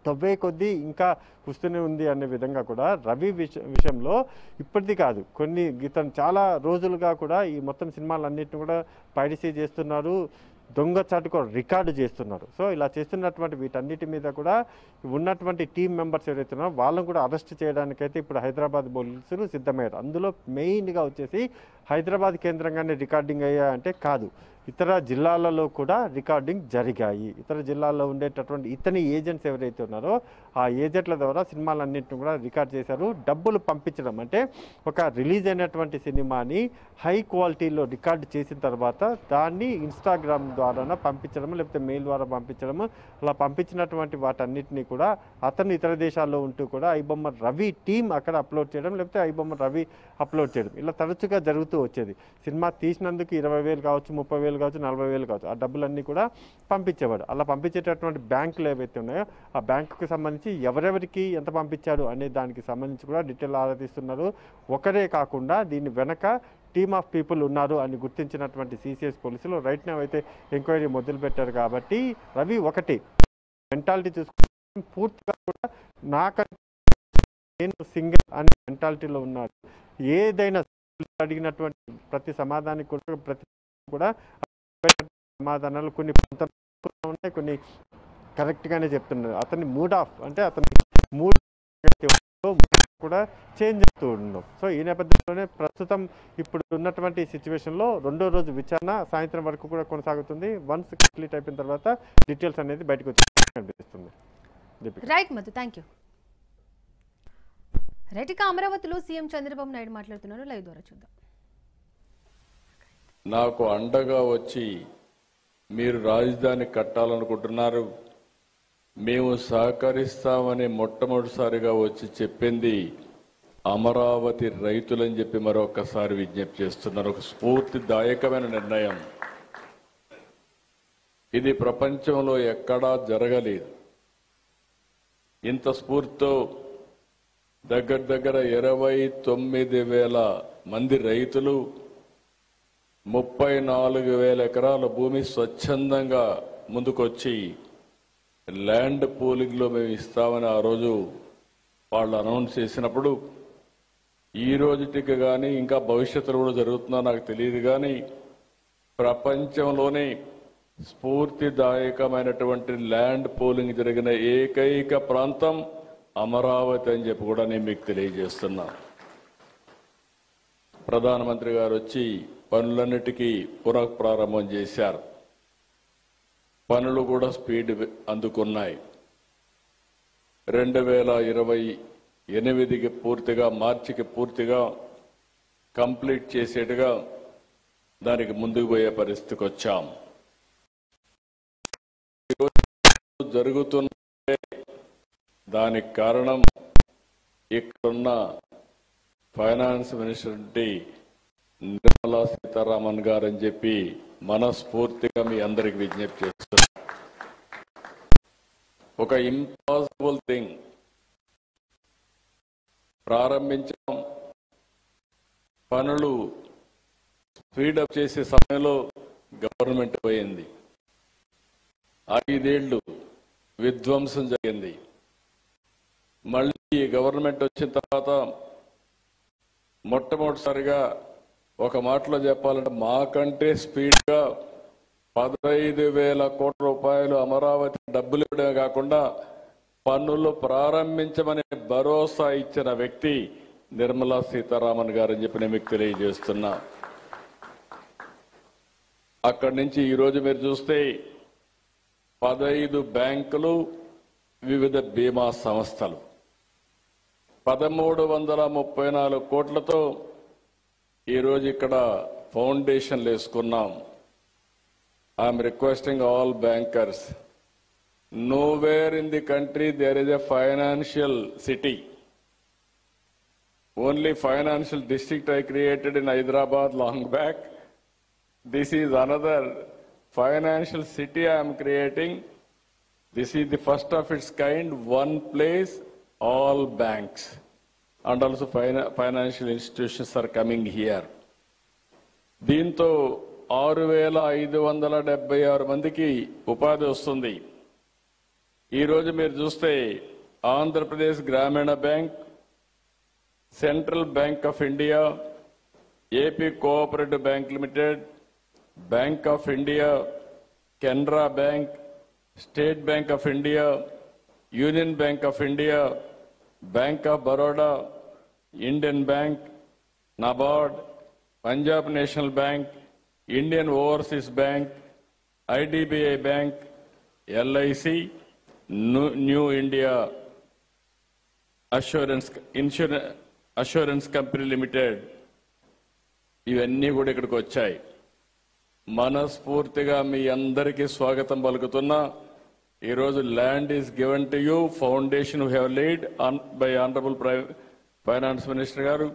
తవ్వే కొద్దీ ఇంకా వస్తూనే ఉంది అనే విధంగా కూడా రవి విషయంలో ఇప్పటిది కాదు, ఇతను చాలా రోజులుగా కూడా ఈ మొత్తం సినిమాలన్నింటినీ కూడా పైరసీ చేస్తున్నారు, దొంగచాటుకు రికార్డు చేస్తున్నారు. సో ఇలా చేస్తున్నటువంటి వీటన్నిటి మీద కూడా ఉన్నటువంటి టీం మెంబర్స్ ఎవరైతే ఉన్నారో వాళ్ళని కూడా అరెస్ట్ చేయడానికైతే ఇప్పుడు హైదరాబాద్ పోలీసులు సిద్ధమయ్యారు. అందులో మెయిన్గా వచ్చేసి హైదరాబాద్ కేంద్రంగానే రికార్డింగ్ అయ్యాయంటే కాదు, ఇతర జిల్లాలలో కూడా రికార్డింగ్ జరిగాయి. ఇతర జిల్లాల్లో ఉండేటటువంటి ఇతని ఏజెంట్స్ ఎవరైతే ఉన్నారో ఆ ఏజెంట్ల ద్వారా సినిమాలన్నింటినీ కూడా రికార్డ్ చేశారు. డబ్బులు పంపించడం అంటే ఒక రిలీజ్ అయినటువంటి సినిమాని హై క్వాలిటీలో రికార్డు చేసిన తర్వాత దాన్ని ఇన్స్టాగ్రామ్ ద్వారా పంపించడం, లేకపోతే మెయిల్ ద్వారా పంపించడం, అలా పంపించినటువంటి వాటన్నిటినీ కూడా అతను ఇతర దేశాల్లో ఉంటూ కూడా ఐబొమ్మ రవి టీం అక్కడ అప్లోడ్ చేయడం, లేకపోతే ఐబొమ్మ రవి అప్లోడ్ చేయడం, ఇలా తరచుగా జరుగుతూ వచ్చేది. సినిమా తీసినందుకు 20,000 కావచ్చు, 30,000 కావచ్చు, 40,000 కావచ్చు, ఆ డబ్బులన్నీ కూడా పంపించేవాడు. అలా పంపించేటటువంటి బ్యాంకులు ఏవైతే ఉన్నాయో ఆ బ్యాంకుకి సంబంధించి ఎవరెవరికి ఎంత పంపించాడు అనే దానికి సంబంధించి కూడా డీటెయిల్ ఆరాధిస్తున్నారు. ఒకరే కాకుండా దీని వెనక టీమ్ ఆఫ్ పీపుల్ ఉన్నారు అని గుర్తించినటువంటి సిసిఎస్ పోలీసులు రైట్ నౌ అయితే ఎంక్వైరీ మొదలుపెట్టారు. కాబట్టి రవి ఒకటి మెంటాలిటీ చూసుకుంటే పూర్తిగా కూడా నాకంటే నేను సింగిల్ అనే మెంటాలిటీలో ఉన్నాడు. ఏదైనా అడిగినటువంటి ప్రతి సమాధానానికి కూడా సమాధానాలు కొన్ని ఉన్నాయి, కొన్ని కరెక్ట్గానే చెప్తున్నారు. అతని మూడ్ ఆఫ్, అంటే అతని మూడ్ కూడా చేంజ్ అవుతూ ఉండడం. సో ఈ నేపథ్యంలోనే ప్రస్తుతం ఇప్పుడు ఉన్నటువంటి సిచ్యువేషన్లో రెండో రోజు విచారణ సాయంత్రం వరకు కూడా కొనసాగుతుంది. వన్స్ కంప్లీట్ అయిపోయిన తర్వాత డీటెయిల్స్ అనేది బయటకు వచ్చి కనిపిస్తుంది. Right Madhu, thank you. Right, అమరావతిలో సీఎం చంద్రబాబు నాయుడు మాట్లాడుతున్నారు. లైవ్ ద్వారా చూద్దాం. నాకు అండగా వచ్చి మీరు రాజధాని కట్టాలనుకుంటున్నారు, మేము సహకరిస్తామని మొట్టమొదటిసారిగా వచ్చి చెప్పింది అమరావతి రైతులని చెప్పి మరొకసారి విజ్ఞప్తి చేస్తున్నారు. ఒక స్ఫూర్తిదాయకమైన నిర్ణయం. ఇది ప్రపంచంలో ఎక్కడా జరగలేదు. ఇంత స్ఫూర్తితో దగ్గర 29,000 మంది రైతులు 34,000 ఎకరాల భూమి స్వచ్ఛందంగా ముందుకొచ్చి ల్యాండ్ పూలింగ్లో మేము ఇస్తామని ఆ రోజు వాళ్ళు అనౌన్స్ చేసినప్పుడు, ఈ రోజుటికి కానీ ఇంకా భవిష్యత్తులో కూడా జరుగుతుందో నాకు తెలియదు కానీ ప్రపంచంలోనే స్ఫూర్తిదాయకమైనటువంటి ల్యాండ్ పూలింగ్ జరిగిన ఏకైక ప్రాంతం అమరావతి అని చెప్పి కూడా నేను మీకు తెలియజేస్తున్నా. ప్రధానమంత్రి గారు వచ్చి పనులన్నిటికీ పునఃప్రారంభం చేశారు. పనులు కూడా స్పీడ్ అందుకున్నాయి. 2028కి పూర్తిగా, మార్చికి పూర్తిగా కంప్లీట్ చేసేట్టుగా దానికి ముందుకు పోయే పరిస్థితికి వచ్చాం. జరుగుతున్న దానికి కారణం ఇక్కడున్న ఫైనాన్స్ మినిస్టర్ నిర్మలా సీతారామన్ గారు అని చెప్పి మనస్ఫూర్తిగా మీ అందరికి విజ్ఞప్తి చేస్తున్నారు. ఒక ఇంపాసిబుల్ థింగ్ ప్రారంభించాం. పనులు స్పీడప్ చేసే సమయంలో గవర్నమెంట్ పోయింది. 5 ఏళ్లు విధ్వంసం జరిగింది. మళ్ళీ ఈ గవర్నమెంట్ వచ్చిన తర్వాత మొట్టమొదటిసారిగా ఒక మాటలో చెప్పాలంటే మాకంటే స్పీడ్గా 15,000 కోట్ల రూపాయలు అమరావతి డబ్బులు ఇవ్వడమే కాకుండా పన్నులు ప్రారంభించమని భరోసా ఇచ్చిన వ్యక్తి నిర్మలా సీతారామన్ గారని చెప్పి నేను మీకు తెలియజేస్తున్నా. అక్కడి నుంచి ఈరోజు మీరు చూస్తే 15 బ్యాంకులు, వివిధ బీమా సంస్థలు 1334 కోట్లతో ఈరోజు ఇక్కడ ఫౌండేషన్లు వేసుకున్నాం. I'm requesting all bankers, nowhere in the country there is a financial city. Only financial district I created in Hyderabad long back. This is another financial city I am creating. This is the first of its kind, one place, all banks and also financial institutions are coming here. దీంతో 6,576 మందికి ఉపాధి వస్తుంది. ఈరోజు మీరు చూస్తే Andhra Pradesh Grameena bank, central bank of India, AP cooperative bank limited, bank of India, Canara bank, state bank of India, union bank of India, bank of Baroda, Indian bank, NABARD, Punjab national bank, Indian overseas bank, IDBI bank, LIC, new India assurance company limited, ఇవన్నీ కూడా ఇక్కడికి వచ్చాయి. మనస్ఫూర్తిగా మీ అందరికీ స్వాగతం పలుకుతున్నా. ఈరోజు land is given to you, foundation we have laid by honourable finance minister గారు.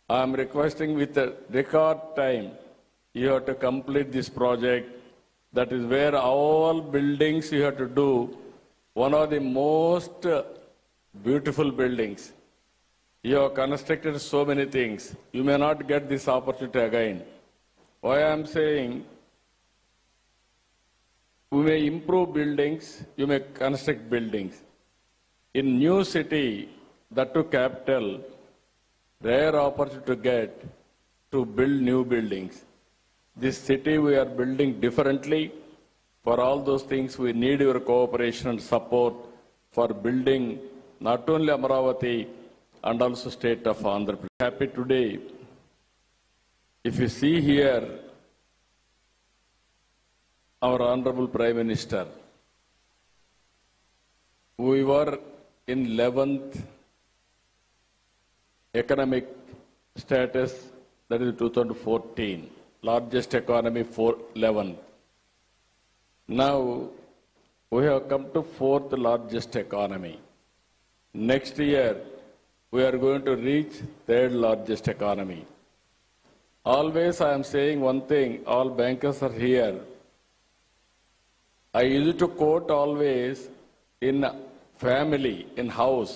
I'm requesting with record time you have to complete this project. That is where all buildings you have to do. One of the most beautiful buildings. You have constructed so many things. You may not get this opportunity again. Why I am saying, we may improve buildings, you may construct buildings. In new city, that to capital, rare opportunity to get to build new buildings. This city we are building differently. For all those things, we need your cooperation and support for building not only Amaravati and also state of Andhra Pradesh. Happy today. If you see here, our Honorable Prime Minister, we were in 11th economic status, that is 2014, largest economy for 11th. Now, we have come to 4th largest economy. Next year, we are going to reach 3rd largest economy. Always I am saying one thing, all bankers are here. I used to quote always, in family, in house,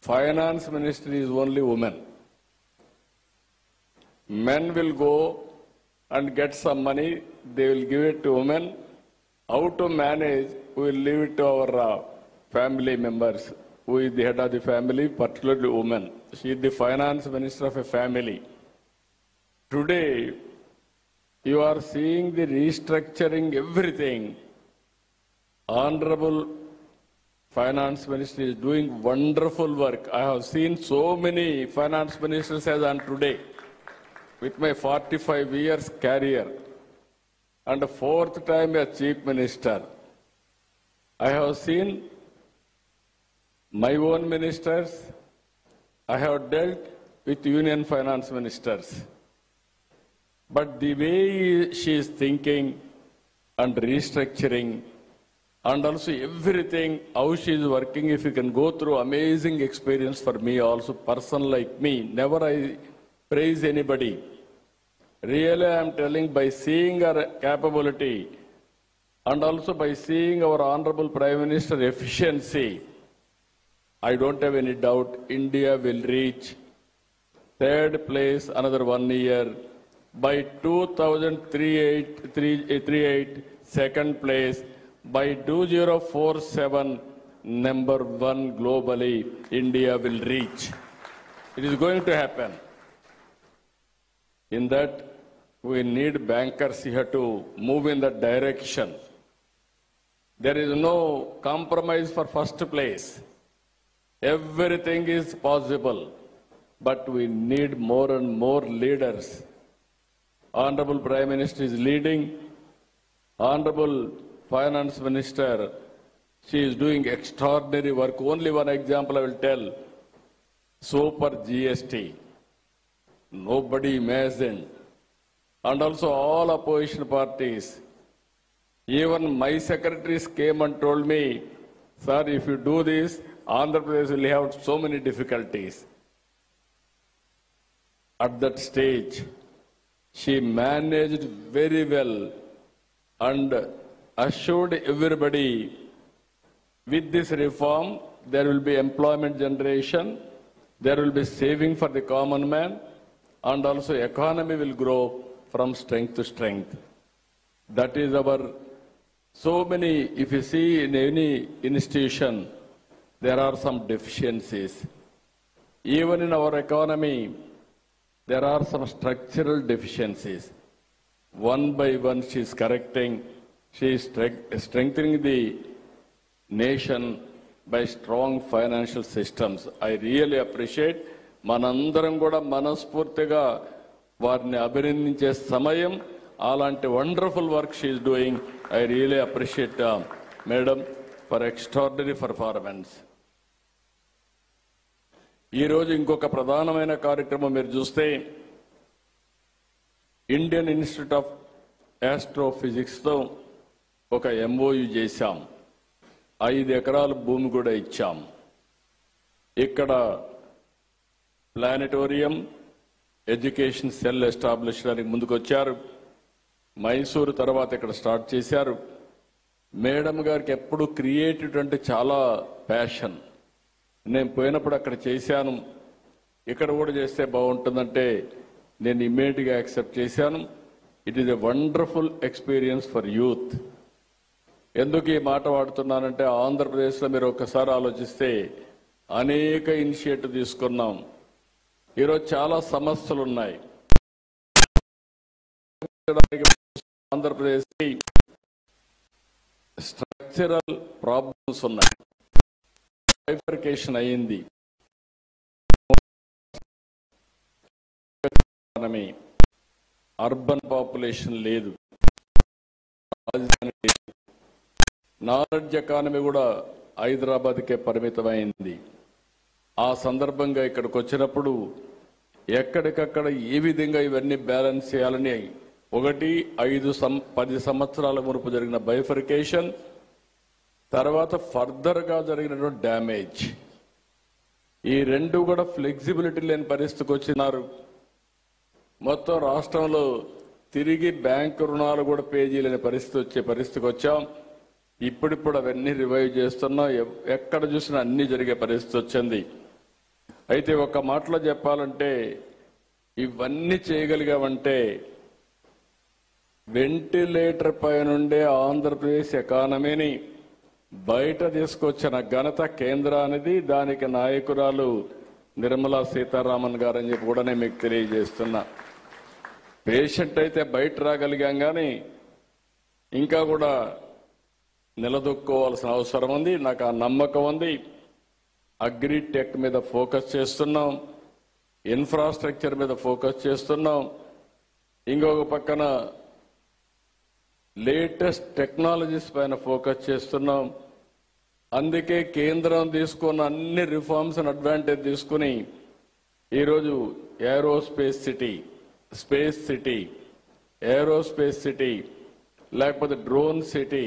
finance ministry is only women. Men will go and get some money, they will give it to women. How to manage, we will leave it to our family members. Who is the head of the family, particularly women. She is the finance minister of a family. Today, you are seeing the restructuring everything. Honorable finance minister is doing wonderful work. I have seen so many finance ministers as on today. with my 45 years career and fourth time as Chief Minister, I have seen my own ministers, I have dealt with Union Finance Ministers. But the way she is thinking and restructuring and also everything, how she is working, if you can go through amazing experience for me also, person like me, never I praise anybody. Really I am telling, by seeing her capability and also by seeing our Honorable Prime Minister efficiency, I don't have any doubt India will reach third place another 1 year. By 2038, second place. By 2047, number 1 globally, India will reach. It is going to happen. In that, we need bankers here to move in that direction. There is no compromise for first place. Everything is possible, but we need more and more leaders. Honorable Prime Minister is leading. Honorable Finance Minister, she is doing extraordinary work. Only one example I will tell. Super GST. Nobody imagined. And also all opposition parties. Even my secretaries came and told me, sir, if you do this, Andhra Pradesh will have so many difficulties. At that stage, she managed very well and assured everybody, with this reform, there will be employment generation, there will be saving for the common man, and also economy will grow from strength to strength. That is our, so many, if you see in any institution, there are some deficiencies. Even in our economy, there are some structural deficiencies. One by one she is correcting, she is strengthening the nation by strong financial systems. I really appreciate. Manandaram kuda manaspurtiga varini abhinandinche samayam, alanti wonderful work she is doing. I really appreciate Madam for extraordinary performance. ఈ రోజు ఇంకొక ప్రధానమైన కార్యక్రమం మీరు చూస్తే Indian institute of astrophysics తో ఒక MoU చేశాం. 5 ఎకరాల భూమి కూడా ఇచ్చాం. ఇక్కడ ప్లానెటోరియం ఎడ్యుకేషన్ సెల్ ఎస్టాబ్లిష్ చేయడానికి ముందుకొచ్చారు. మైసూరు తర్వాత ఇక్కడ స్టార్ట్ చేశారు. మేడం గారికి ఎప్పుడు క్రియేటివ్ అంటే చాలా ప్యాషన్. నేను పోయినప్పుడు అక్కడ చేశాను, ఇక్కడ కూడా చేస్తే బాగుంటుందంటే నేను ఇమ్మీడియట్గా యాక్సెప్ట్ చేశాను. It is a wonderful experience for youth. ఎందుకు ఈ మాట వాడుతున్నానంటే ఆంధ్రప్రదేశ్లో మీరు ఒక్కసారి ఆలోచిస్తే అనేక ఇనిషియేటివ్ తీసుకున్నాం. ఈరోజు చాలా సమస్యలు ఉన్నాయి. ఆంధ్రప్రదేశ్కి స్ట్రక్చరల్ ప్రాబ్లమ్స్ ఉన్నాయి. బైఫర్కేషన్ అయింది. అర్బన్ పాపులేషన్ లేదు, రాజధాని లేదు. నాలెడ్జ్ ఎకానమీ కూడా హైదరాబాద్కే పరిమితమైంది. ఆ సందర్భంగా ఇక్కడికి వచ్చినప్పుడు ఎక్కడికక్కడ ఏ విధంగా ఇవన్నీ బ్యాలెన్స్ చేయాలని 10 సంవత్సరాల మునుపు జరిగిన బైఫర్కేషన్, తర్వాత ఫర్దర్గా జరిగినటువంటి డ్యామేజ్, ఈ రెండు కూడా ఫ్లెక్సిబిలిటీ లేని పరిస్థితికి వచ్చినారు. మొత్తం రాష్ట్రంలో తిరిగి బ్యాంకు రుణాలు కూడా పే చేయలేని పరిస్థితికి వచ్చాం. ఇప్పుడిప్పుడు అవన్నీ రివైవ్ చేస్తున్నాం. ఎక్కడ చూసినా అన్ని జరిగే పరిస్థితి వచ్చింది. అయితే ఒక మాటలో చెప్పాలంటే ఇవన్నీ చేయగలిగామంటే వెంటిలేటర్ పై నుండే ఆంధ్రప్రదేశ్ ఎకానమీని బయట తీసుకొచ్చిన ఘనత కేంద్రానిది. దానికి నాయకురాలు నిర్మలా సీతారామన్ గారని చెప్పి కూడా నేను మీకు తెలియజేస్తున్నా. పేషెంట్ అయితే బయట రాగలిగాం కానీ ఇంకా కూడా నిలదొక్కోవాల్సిన అవసరం ఉంది. నాకు ఆ నమ్మకం ఉంది. అగ్రిటెక్ మీద ఫోకస్ చేస్తున్నాం, ఇన్ఫ్రాస్ట్రక్చర్ మీద ఫోకస్ చేస్తున్నాం, ఇంకొక పక్కన లేటెస్ట్ టెక్నాలజీస్ పైన ఫోకస్ చేస్తున్నాం. అందుకే కేంద్రం తీసుకున్న అన్ని రిఫార్మ్స్ అడ్వాంటేజ్ తీసుకుని ఈరోజు aerospace city, space city, aerospace city, లేకపోతే డ్రోన్ సిటీ,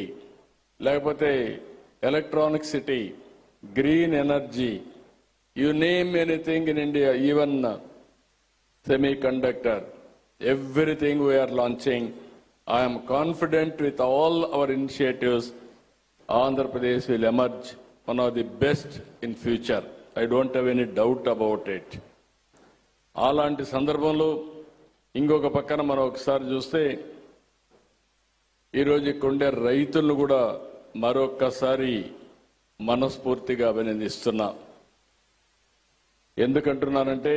లేకపోతే electronic city, green energy, you name anything in India, even semiconductor, everything we are launching. I am confident with all our initiatives, Andhra Pradesh will emerge one of the best in future. I don't have any doubt about it. అలాంటి సందర్భంలో ఇంకొక పక్కన మనం ఒకసారి చూస్తే ఈరోజు ఇక్కడుండే రైతులను కూడా మరొక్కసారి మనస్ఫూర్తిగా అభినందిస్తున్నా. ఎందుకంటున్నానంటే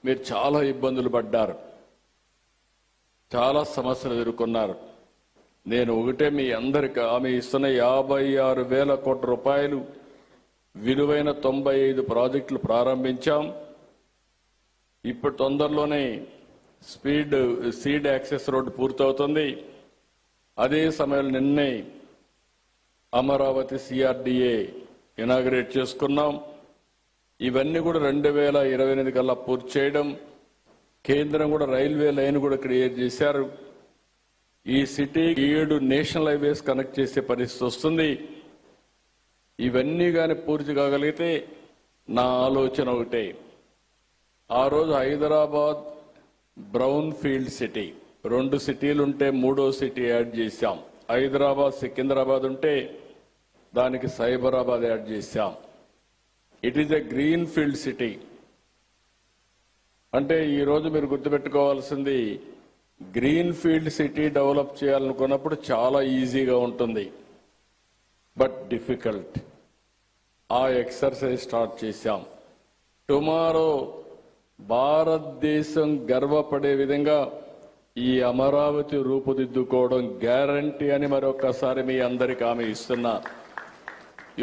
మీరు చాలా ఇబ్బందులు పడ్డారు, చాలా సమస్యలు ఎదుర్కొన్నారు. నేను ఒకటే మీ అందరికి హామీ ఇస్తున్న 56,000 కోట్ల రూపాయలు విలువైన 95 ప్రాజెక్టులు ప్రారంభించాం. ఇప్పుడు తొందరలోనే సీడ్ యాక్సెస్ రోడ్డు పూర్తవుతుంది. అదే సమయంలో నిన్నే అమరావతి CRDA ఇనాగ్రేట్ చేసుకున్నాం. ఇవన్నీ కూడా 2028 కల్లా పూర్తి చేయడం. కేంద్రం కూడా రైల్వే లైన్ కూడా క్రియేట్ చేశారు. ఈ సిటీ 7 నేషనల్ హైవేస్ కనెక్ట్ చేసే పరిస్థితి వస్తుంది. ఇవన్నీ కానీ పూర్తి కాగలిగితే నా ఆలోచన ఒకటే, ఆ రోజు హైదరాబాద్ బ్రౌన్ ఫీల్డ్ సిటీ, 2 సిటీలు ఉంటే 3వ సిటీ యాడ్ చేశాం. హైదరాబాద్ సికింద్రాబాద్ ఉంటే దానికి సైబరాబాద్ యాడ్ చేశాం. It is a green field city. అంటే ఈరోజు మీరు గుర్తుపెట్టుకోవాల్సింది, గ్రీన్ ఫీల్డ్ సిటీ డెవలప్ చేయాలనుకున్నప్పుడు చాలా ఈజీగా ఉంటుంది, బట్ డిఫికల్ట్. ఆ ఎక్సర్సైజ్ స్టార్ట్ చేశాం. టుమారో భారతదేశం గర్వపడే విధంగా ఈ అమరావతి రూపుదిద్దుకోవడం గ్యారంటీ అని మరొకసారి మీ అందరికీ హామీ ఇస్తున్నా.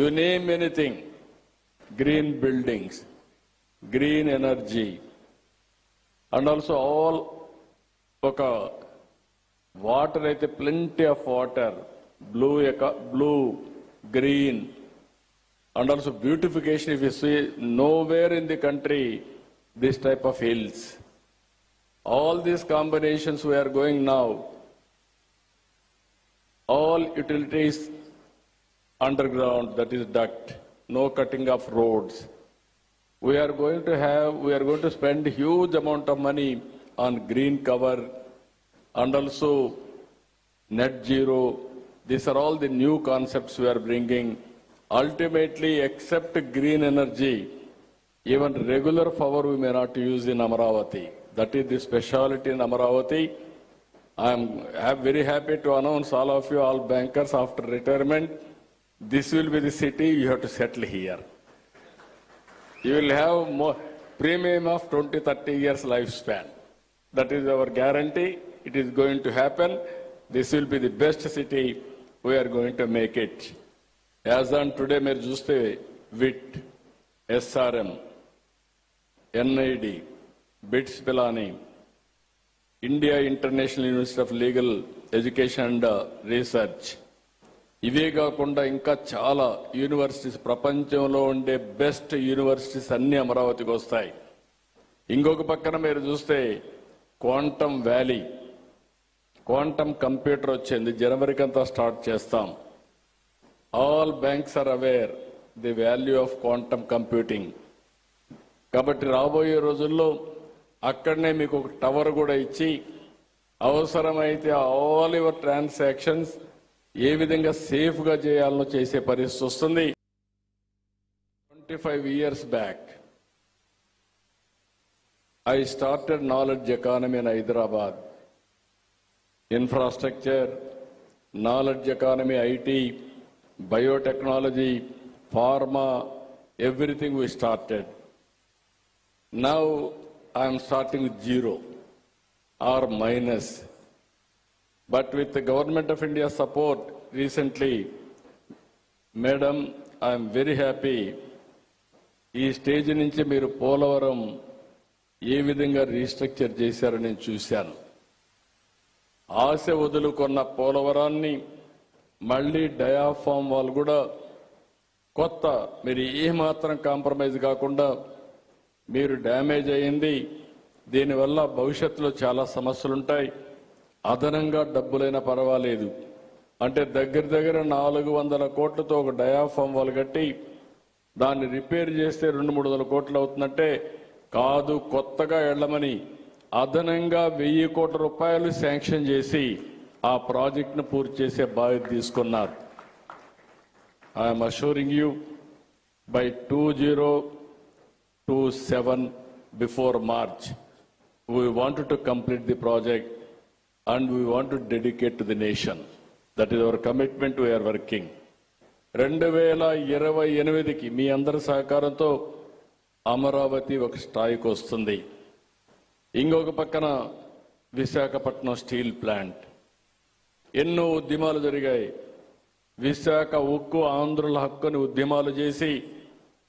You name anything, green buildings, green energy, and also all water, plenty of water, blue, green, and also beautification. If you see nowhere in the country this type of hills, all these combinations we are going now, all utilities underground, that is duct. No cutting of roads. We are going to spend huge amount of money on green cover and also net zero. These are all the new concepts we are bringing. Ultimately, except green energy, even regular power we may not use in Amaravati. That is the speciality in Amaravati. I am very happy to announce all of you, all bankers after retirement, this will be the city you have to settle here. You will have more premium of 20-30 years lifespan. That is our guarantee. It is going to happen. This will be the best city. We are going to make it. As on today, mere chuste WIT, SRM, NID, BITS Pilani, India International University of Legal Education and Research. ఇవే కాకుండా ఇంకా చాలా universities, ప్రపంచంలో ఉండే best universities అన్ని అమరావతికి వస్తాయి. ఇంకొక పక్కన మీరు చూస్తే క్వాంటమ్ వ్యాలీ, క్వాంటమ్ కంప్యూటర్ వచ్చింది, జనవరికి అంతా స్టార్ట్ చేస్తాం. All banks are aware the value of quantum computing. కాబట్టి రాబోయే రోజుల్లో అక్కడనే మీకు ఒక టవర్ కూడా ఇచ్చి అవసరమైతే ఆల్ యువర్ ట్రాన్సాక్షన్స్ ఏ విధంగా సేఫ్ గా చేయాలనో చేసే పరిస్థితి వస్తుంది. 25 years back, I started knowledge economy in Hyderabad. Infrastructure, knowledge economy, IT, biotechnology, pharma, everything we started. Now I am starting with zero or minus. But with the Government of India support recently, Madam, I am very happy. ఈ stage నుంచి మీరు పోలవరం ఏ విధంగా restructure చేశారో నేను చూశాను. ఆశ వదులుకున్న పోలవరాన్ని మళ్ళీ diaphragm వాళ్ళు కూడా కొత్త మీరు ఏమాత్రం కాంప్రమైజ్ కాకుండా మీరు డ్యామేజ్ అయ్యింది, దీనివల్ల భవిష్యత్తులో చాలా సమస్యలుంటాయి, అదనంగా డబ్బులైనా పర్వాలేదు అంటే దగ్గర 400 కోట్లతో ఒక డయాఫామ్ వాళ్ళు కట్టి దాన్ని రిపేర్ చేస్తే 200-300 కోట్లు అవుతుందంటే కాదు, కొత్తగా వెళ్ళమని అదనంగా 1000 కోట్ల రూపాయలు శాంక్షన్ చేసి ఆ ప్రాజెక్టును పూర్తి చేసే బాధ్యత తీసుకున్నారు. I'm assuring you by 2027 before March we wanted to complete the project and we want to dedicate to the nation. That is our commitment. We are working. 2028కి మీ అందరి సహకారంతో అమరావతి ఒక స్థాయికి వస్తుంది. ఇంకొక పక్కన విశాఖపట్నం స్టీల్ ప్లాంట్, ఎన్నో ఉద్యమాలు జరిగాయి. విశాఖ ఉక్కు ఆంధ్రుల హక్కుని ఉద్యమాలు చేసి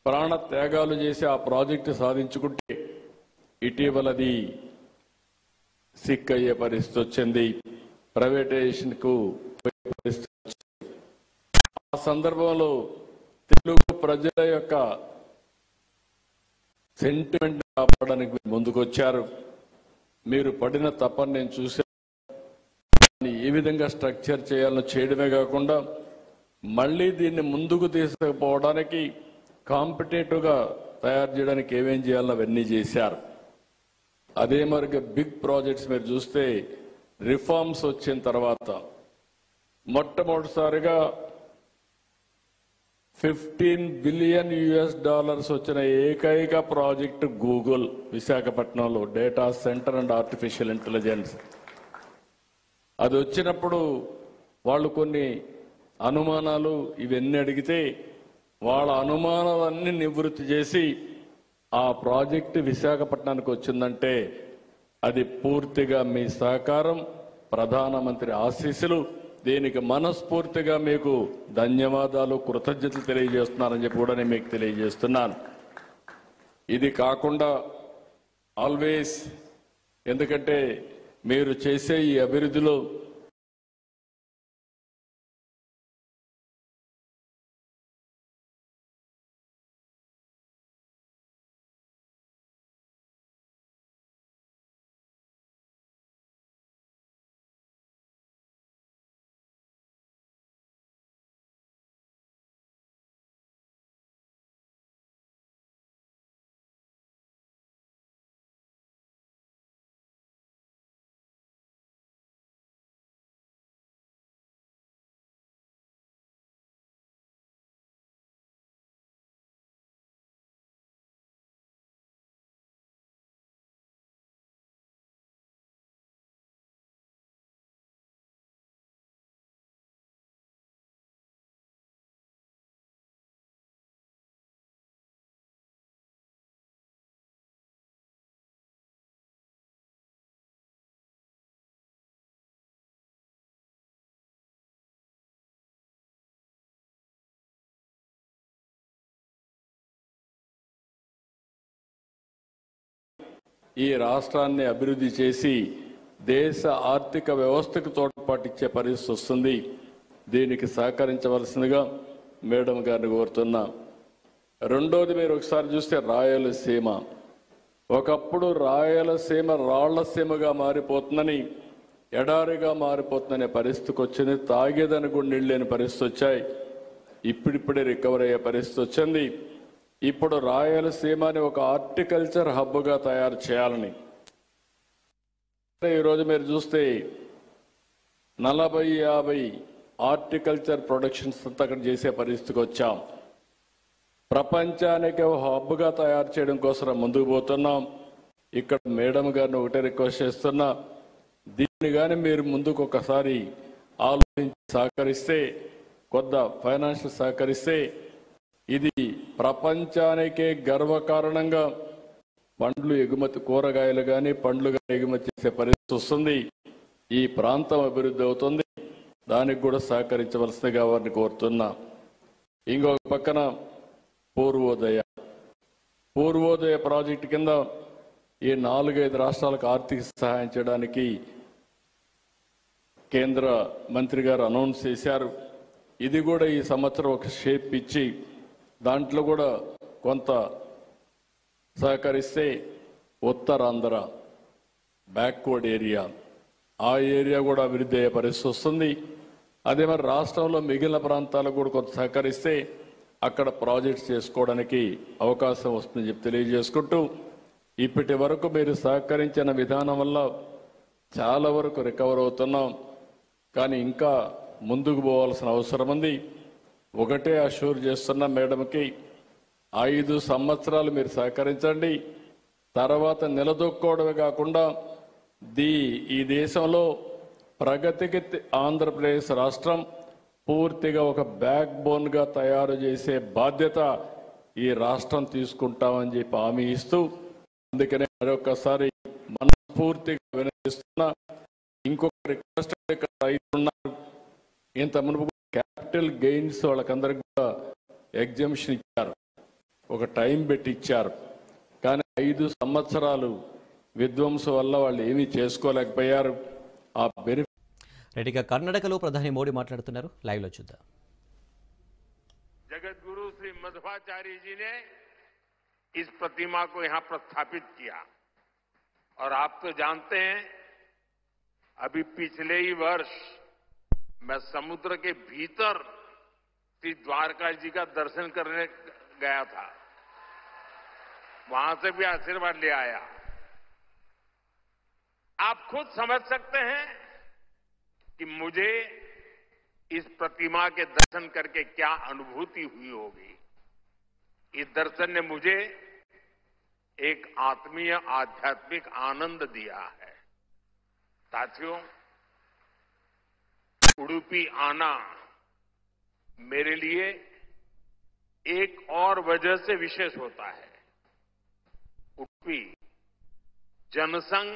ప్రాణ త్యాగాలు చేసి ఆ ప్రాజెక్టు సాధించుకుంటే ఇటీవలది సిక్ అయ్యే పరిస్థితి వచ్చింది, ప్రైవేటైజేషన్కు పరిస్థితి వచ్చింది. ఆ సందర్భంలో తెలుగు ప్రజల యొక్క సెంటిమెంట్ కాపాడడానికి ముందుకొచ్చారు. మీరు పడిన తపని నేను చూశాను. ఏ విధంగా స్ట్రక్చర్ చేయాలని చేయడమే కాకుండా మళ్ళీ దీన్ని ముందుకు తీసుకుపోవడానికి కాంపిటేటివ్గా తయారు చేయడానికి ఏమేం చేయాలో అవన్నీ చేశారు. అదే మరిగా బిగ్ ప్రాజెక్ట్స్ మీరు చూస్తే రిఫార్మ్స్ వచ్చిన తర్వాత మొట్టమొదటిసారిగా $15 బిలియన్ వచ్చిన ఏకైక ప్రాజెక్టు గూగుల్ విశాఖపట్నంలో data centre and artificial intelligence. అది వచ్చినప్పుడు వాళ్ళు కొన్ని అనుమానాలు ఇవన్నీ అడిగితే వాళ్ళ అనుమానాలన్నీ నివృత్తి చేసి ఆ ప్రాజెక్టు విశాఖపట్నానికి వచ్చిందంటే అది పూర్తిగా మీ సహకారం, ప్రధానమంత్రి ఆశీస్సులు. దీనికి మనస్ఫూర్తిగా మీకు ధన్యవాదాలు, కృతజ్ఞతలు తెలియజేస్తున్నానని చెప్పి కూడా నేను మీకు తెలియజేస్తున్నాను. ఇది కాకుండా ఆల్వేస్, ఎందుకంటే మీరు చేసే ఈ అభివృద్ధిలో ఈ రాష్ట్రాన్ని అభివృద్ధి చేసి దేశ ఆర్థిక వ్యవస్థకు తోడ్పాటిచ్చే పరిస్థితి వస్తుంది. దీనికి సహకరించవలసిందిగా మేడం గారిని కోరుతున్నా. రెండోది, మీరు ఒకసారి చూస్తే రాయలసీమ, ఒకప్పుడు రాయలసీమ రాళ్లసీమగా మారిపోతుందని, ఎడారిగా మారిపోతుందనే పరిస్థితికి వచ్చింది. తాగేదని కూడా నీళ్ళు లేని పరిస్థితి వచ్చాయి. ఇప్పుడిప్పుడే రికవర్ అయ్యే పరిస్థితి వచ్చింది. ఇప్పుడు రాయలసీమని ఒక హార్టికల్చర్ హబ్గా తయారు చేయాలని ఈరోజు మీరు చూస్తే 40-50 హార్టికల్చర్ ప్రొడక్షన్స్ అంతా అక్కడ చేసే పరిస్థితికి వచ్చాం. ప్రపంచానికి ఒక హబ్గా తయారు చేయడం కోసం ముందుకు పోతున్నాం. ఇక్కడ మేడం గారిని ఒకటే రిక్వెస్ట్ చేస్తున్నా, దీన్ని కానీ మీరు ముందుకు ఒకసారి ఆలోచించి సహకరిస్తే, కొంత ఫైనాన్షియల్ సహకరిస్తే ఇది ప్రపంచానికే గర్వకారణంగా పండ్లు ఎగుమతి, కూరగాయలు కానీ పండ్లు కానీ ఎగుమతి చేసే పరిస్థితి వస్తుంది. ఈ ప్రాంతం అభివృద్ధి అవుతుంది. దానికి కూడా సహకరించవలసిందిగా వారిని కోరుతున్నా. ఇంకొక పక్కన పూర్వోదయ ప్రాజెక్టు కింద ఈ 4-5 రాష్ట్రాలకు ఆర్థిక సహాయం చేయడానికి కేంద్ర మంత్రి గారు అనౌన్స్ చేశారు. ఇది కూడా ఈ సంవత్సరం ఒక షేప్ ఇచ్చి దాంట్లో కూడా కొంత సహకరిస్తే ఉత్తరాంధ్ర బ్యాక్వర్డ్ ఏరియా, ఆ ఏరియా కూడా అభివృద్ధి అయ్యే పరిస్థితి వస్తుంది. అదే మరి రాష్ట్రంలో మిగిలిన ప్రాంతాలకు కూడా కొంత సహకరిస్తే అక్కడ ప్రాజెక్ట్స్ చేసుకోవడానికి అవకాశం వస్తుందని చెప్పి తెలియజేసుకుంటూ, ఇప్పటి వరకు మీరు సహకరించిన విధానం వల్ల చాలా వరకు రికవర్ అవుతున్నాం. కానీ ఇంకా ముందుకు పోవాల్సిన అవసరం ఉంది. ఒకటే అష్యూర్ చేస్తున్న మేడంకి, 5 సంవత్సరాలు మీరు సహకరించండి. తర్వాత నిలదొక్కోవడమే కాకుండా ఈ దేశంలో ప్రగతికి ఆంధ్రప్రదేశ్ రాష్ట్రం పూర్తిగా ఒక బ్యాక్ బోన్గా తయారు చేసే బాధ్యత ఈ రాష్ట్రం తీసుకుంటామని చెప్పి హామీ ఇస్తూ, అందుకనే మరొకసారి మనస్ఫూర్తిగా వినతిస్తున్నా. ఇంకొక రిక్వెస్ట్, ఇక్కడ రైతులున్నారు, ఇంత మునుపు క్యాపిటల్ గెయిన్స్ వాళ్ళకందరికి కూడా ఎగ్జామ్షన్ ఇచ్చారు, ఒక టైం పెట్టి ఇచ్చారు. కానీ 5 సంవత్సరాలు విధ్వంసం వల్ల వాళ్ళు ఏమీ చేసుకోలేకపోయారు. ఆ బెనిఫిట్ రెడ్డిగా కర్ణాటకలో ప్రధాని మోడీ మాట్లాడుతున్నారు. లైవ్ లో చూద్దాం. जगत गुरु श्री मध्वाचार्य जी ने इस प्रतिमा को यहां प्रस्थापित किया और आप तो जानते हैं, अभी पिछले ही वर्ष मैं समुद्र के भीतर श्री द्वारका जी का दर्शन करने गया था, वहां से भी आशीर्वाद ले आया. आप खुद समझ सकते हैं कि मुझे इस प्रतिमा के दर्शन करके क्या अनुभूति हुई होगी. इस दर्शन ने मुझे एक आत्मीय आध्यात्मिक आनंद दिया है. साथियों, उडुपी आना मेरे लिए एक और वजह से विशेष होता है. उडुपी जनसंघ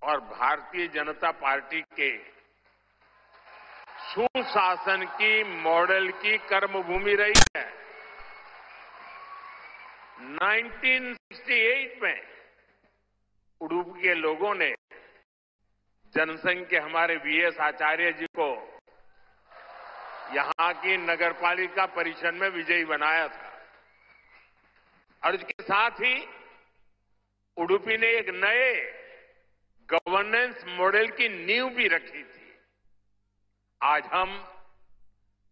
और भारतीय जनता पार्टी के सुशासन की, मॉडल की कर्मभूमि रही है. 1968 में उडुपी के लोगों ने जनसंघ के हमारे वीएस आचार्य जी को यहां की नगरपालिका परिषद में विजयी बनाया था. और इसके साथ ही उडुपी ने एक नए गवर्नेंस मॉडल की नींव भी रखी थी. आज हम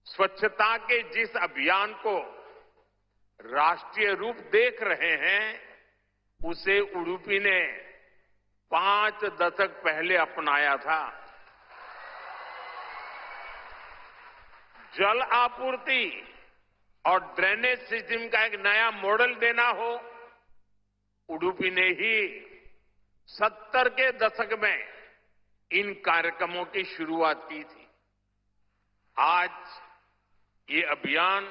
स्वच्छता के जिस अभियान को राष्ट्रीय रूप देख रहे हैं, उसे उडुपी ने 5 दशक पहले अपनाया था. जल आपूर्ति और ड्रेनेज सिस्टम का एक नया मॉडल देना हो, उडुपी ने ही 70 के दशक में इन कार्यक्रमों की शुरुआत की थी. आज ये अभियान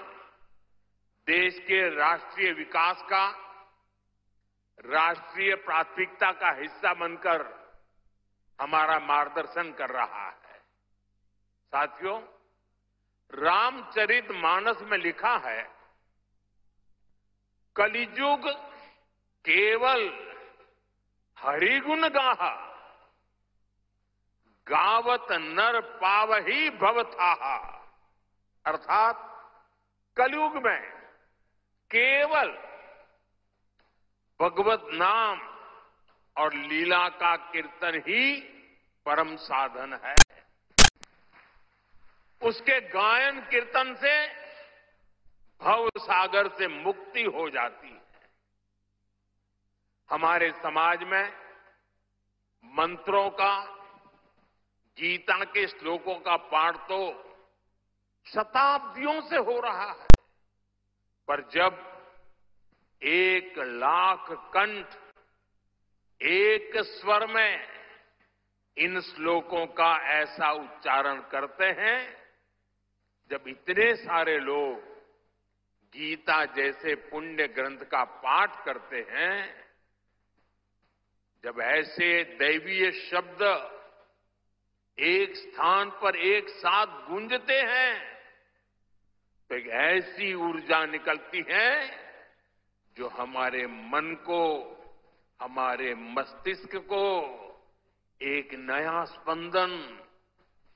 देश के राष्ट्रीय विकास का, राष्ट्रीय प्राथमिकता का हिस्सा बनकर हमारा मार्गदर्शन कर रहा है. साथियों, रामचरितमानस में लिखा है, कलिजुग केवल हरिगुण गाहा, गावत नर पावही भवथाहा. अर्थात कलयुग में केवल भगवत नाम और लीला का कीर्तन ही परम साधन है. उसके गायन कीर्तन से भव सागर से मुक्ति हो जाती है. हमारे समाज में मंत्रों का, गीता के श्लोकों का पाठ तो शताब्दियों से हो रहा है, पर जब 1 लाख कंठ एक स्वर में इन श्लोकों का ऐसा उच्चारण करते हैं, जब इतने सारे लोग गीता जैसे पुण्य ग्रंथ का पाठ करते हैं, जब ऐसे दैवीय शब्द एक स्थान पर एक साथ गूंजते हैं, तो एक ऐसी ऊर्जा निकलती है जो हमारे मन को, हमारे मस्तिष्क को एक नया स्पंदन,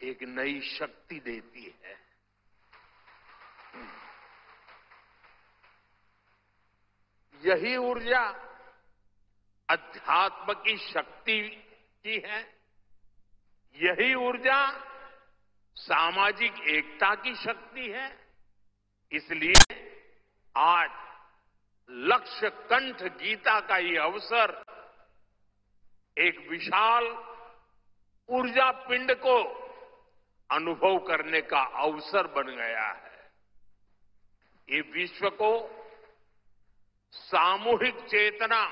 एक नई शक्ति देती है। यही ऊर्जा अध्यात्म की शक्ति की है। यही ऊर्जा सामाजिक एकता की शक्ति है। इसलिए आज लक्ष्य कंठ गीता का ये अवसर एक विशाल ऊर्जा पिंड को अनुभव करने का अवसर बन गया है। ये विश्व को सामूहिक चेतना,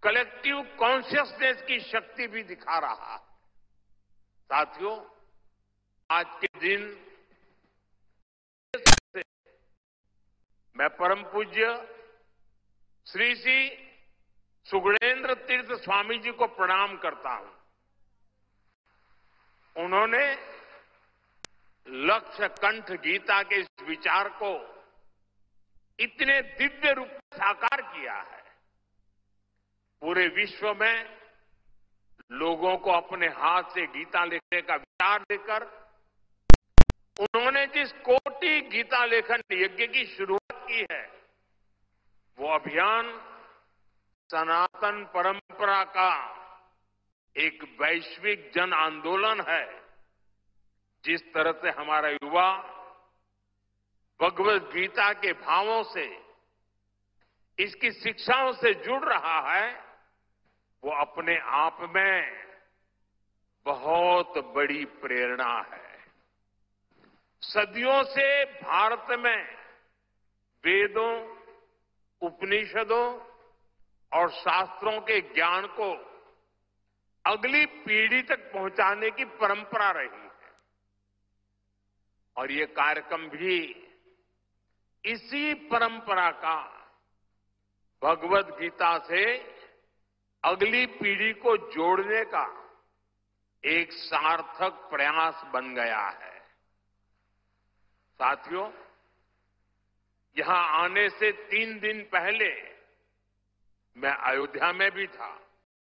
कलेक्टिव कॉन्शियसनेस की शक्ति भी दिखा रहा है। साथियों, आज के दिन मैं परम पूज्य श्री श्री सुगुणेन्द्र तीर्थ स्वामी जी को प्रणाम करता हूं। उन्होंने लक्ष्य कंठ गीता के इस विचार को इतने दिव्य रूप में साकार किया है। पूरे विश्व में लोगों को अपने हाथ से गीता लिखने का विचार देकर उन्होंने जिस कोटि गीता लेखन यज्ञ की शुरुआत की है, वो अभियान सनातन परंपरा का एक वैश्विक जन आंदोलन है। जिस तरह से हमारा युवा भगवत गीता के भावों से, इसकी शिक्षाओं से जुड़ रहा है, वो अपने आप में बहुत बड़ी प्रेरणा है। सदियों से भारत में वेदों, उपनिषदों और शास्त्रों के ज्ञान को अगली पीढ़ी तक पहुंचाने की परंपरा रही है। और ये कार्यक्रम भी इसी परंपरा का भगवत गीता से अगली पीढ़ी को जोड़ने का एक सार्थक प्रयास बन गया है। साथियों, यहां आने से 3 दिन पहले मैं अयोध्या में भी था।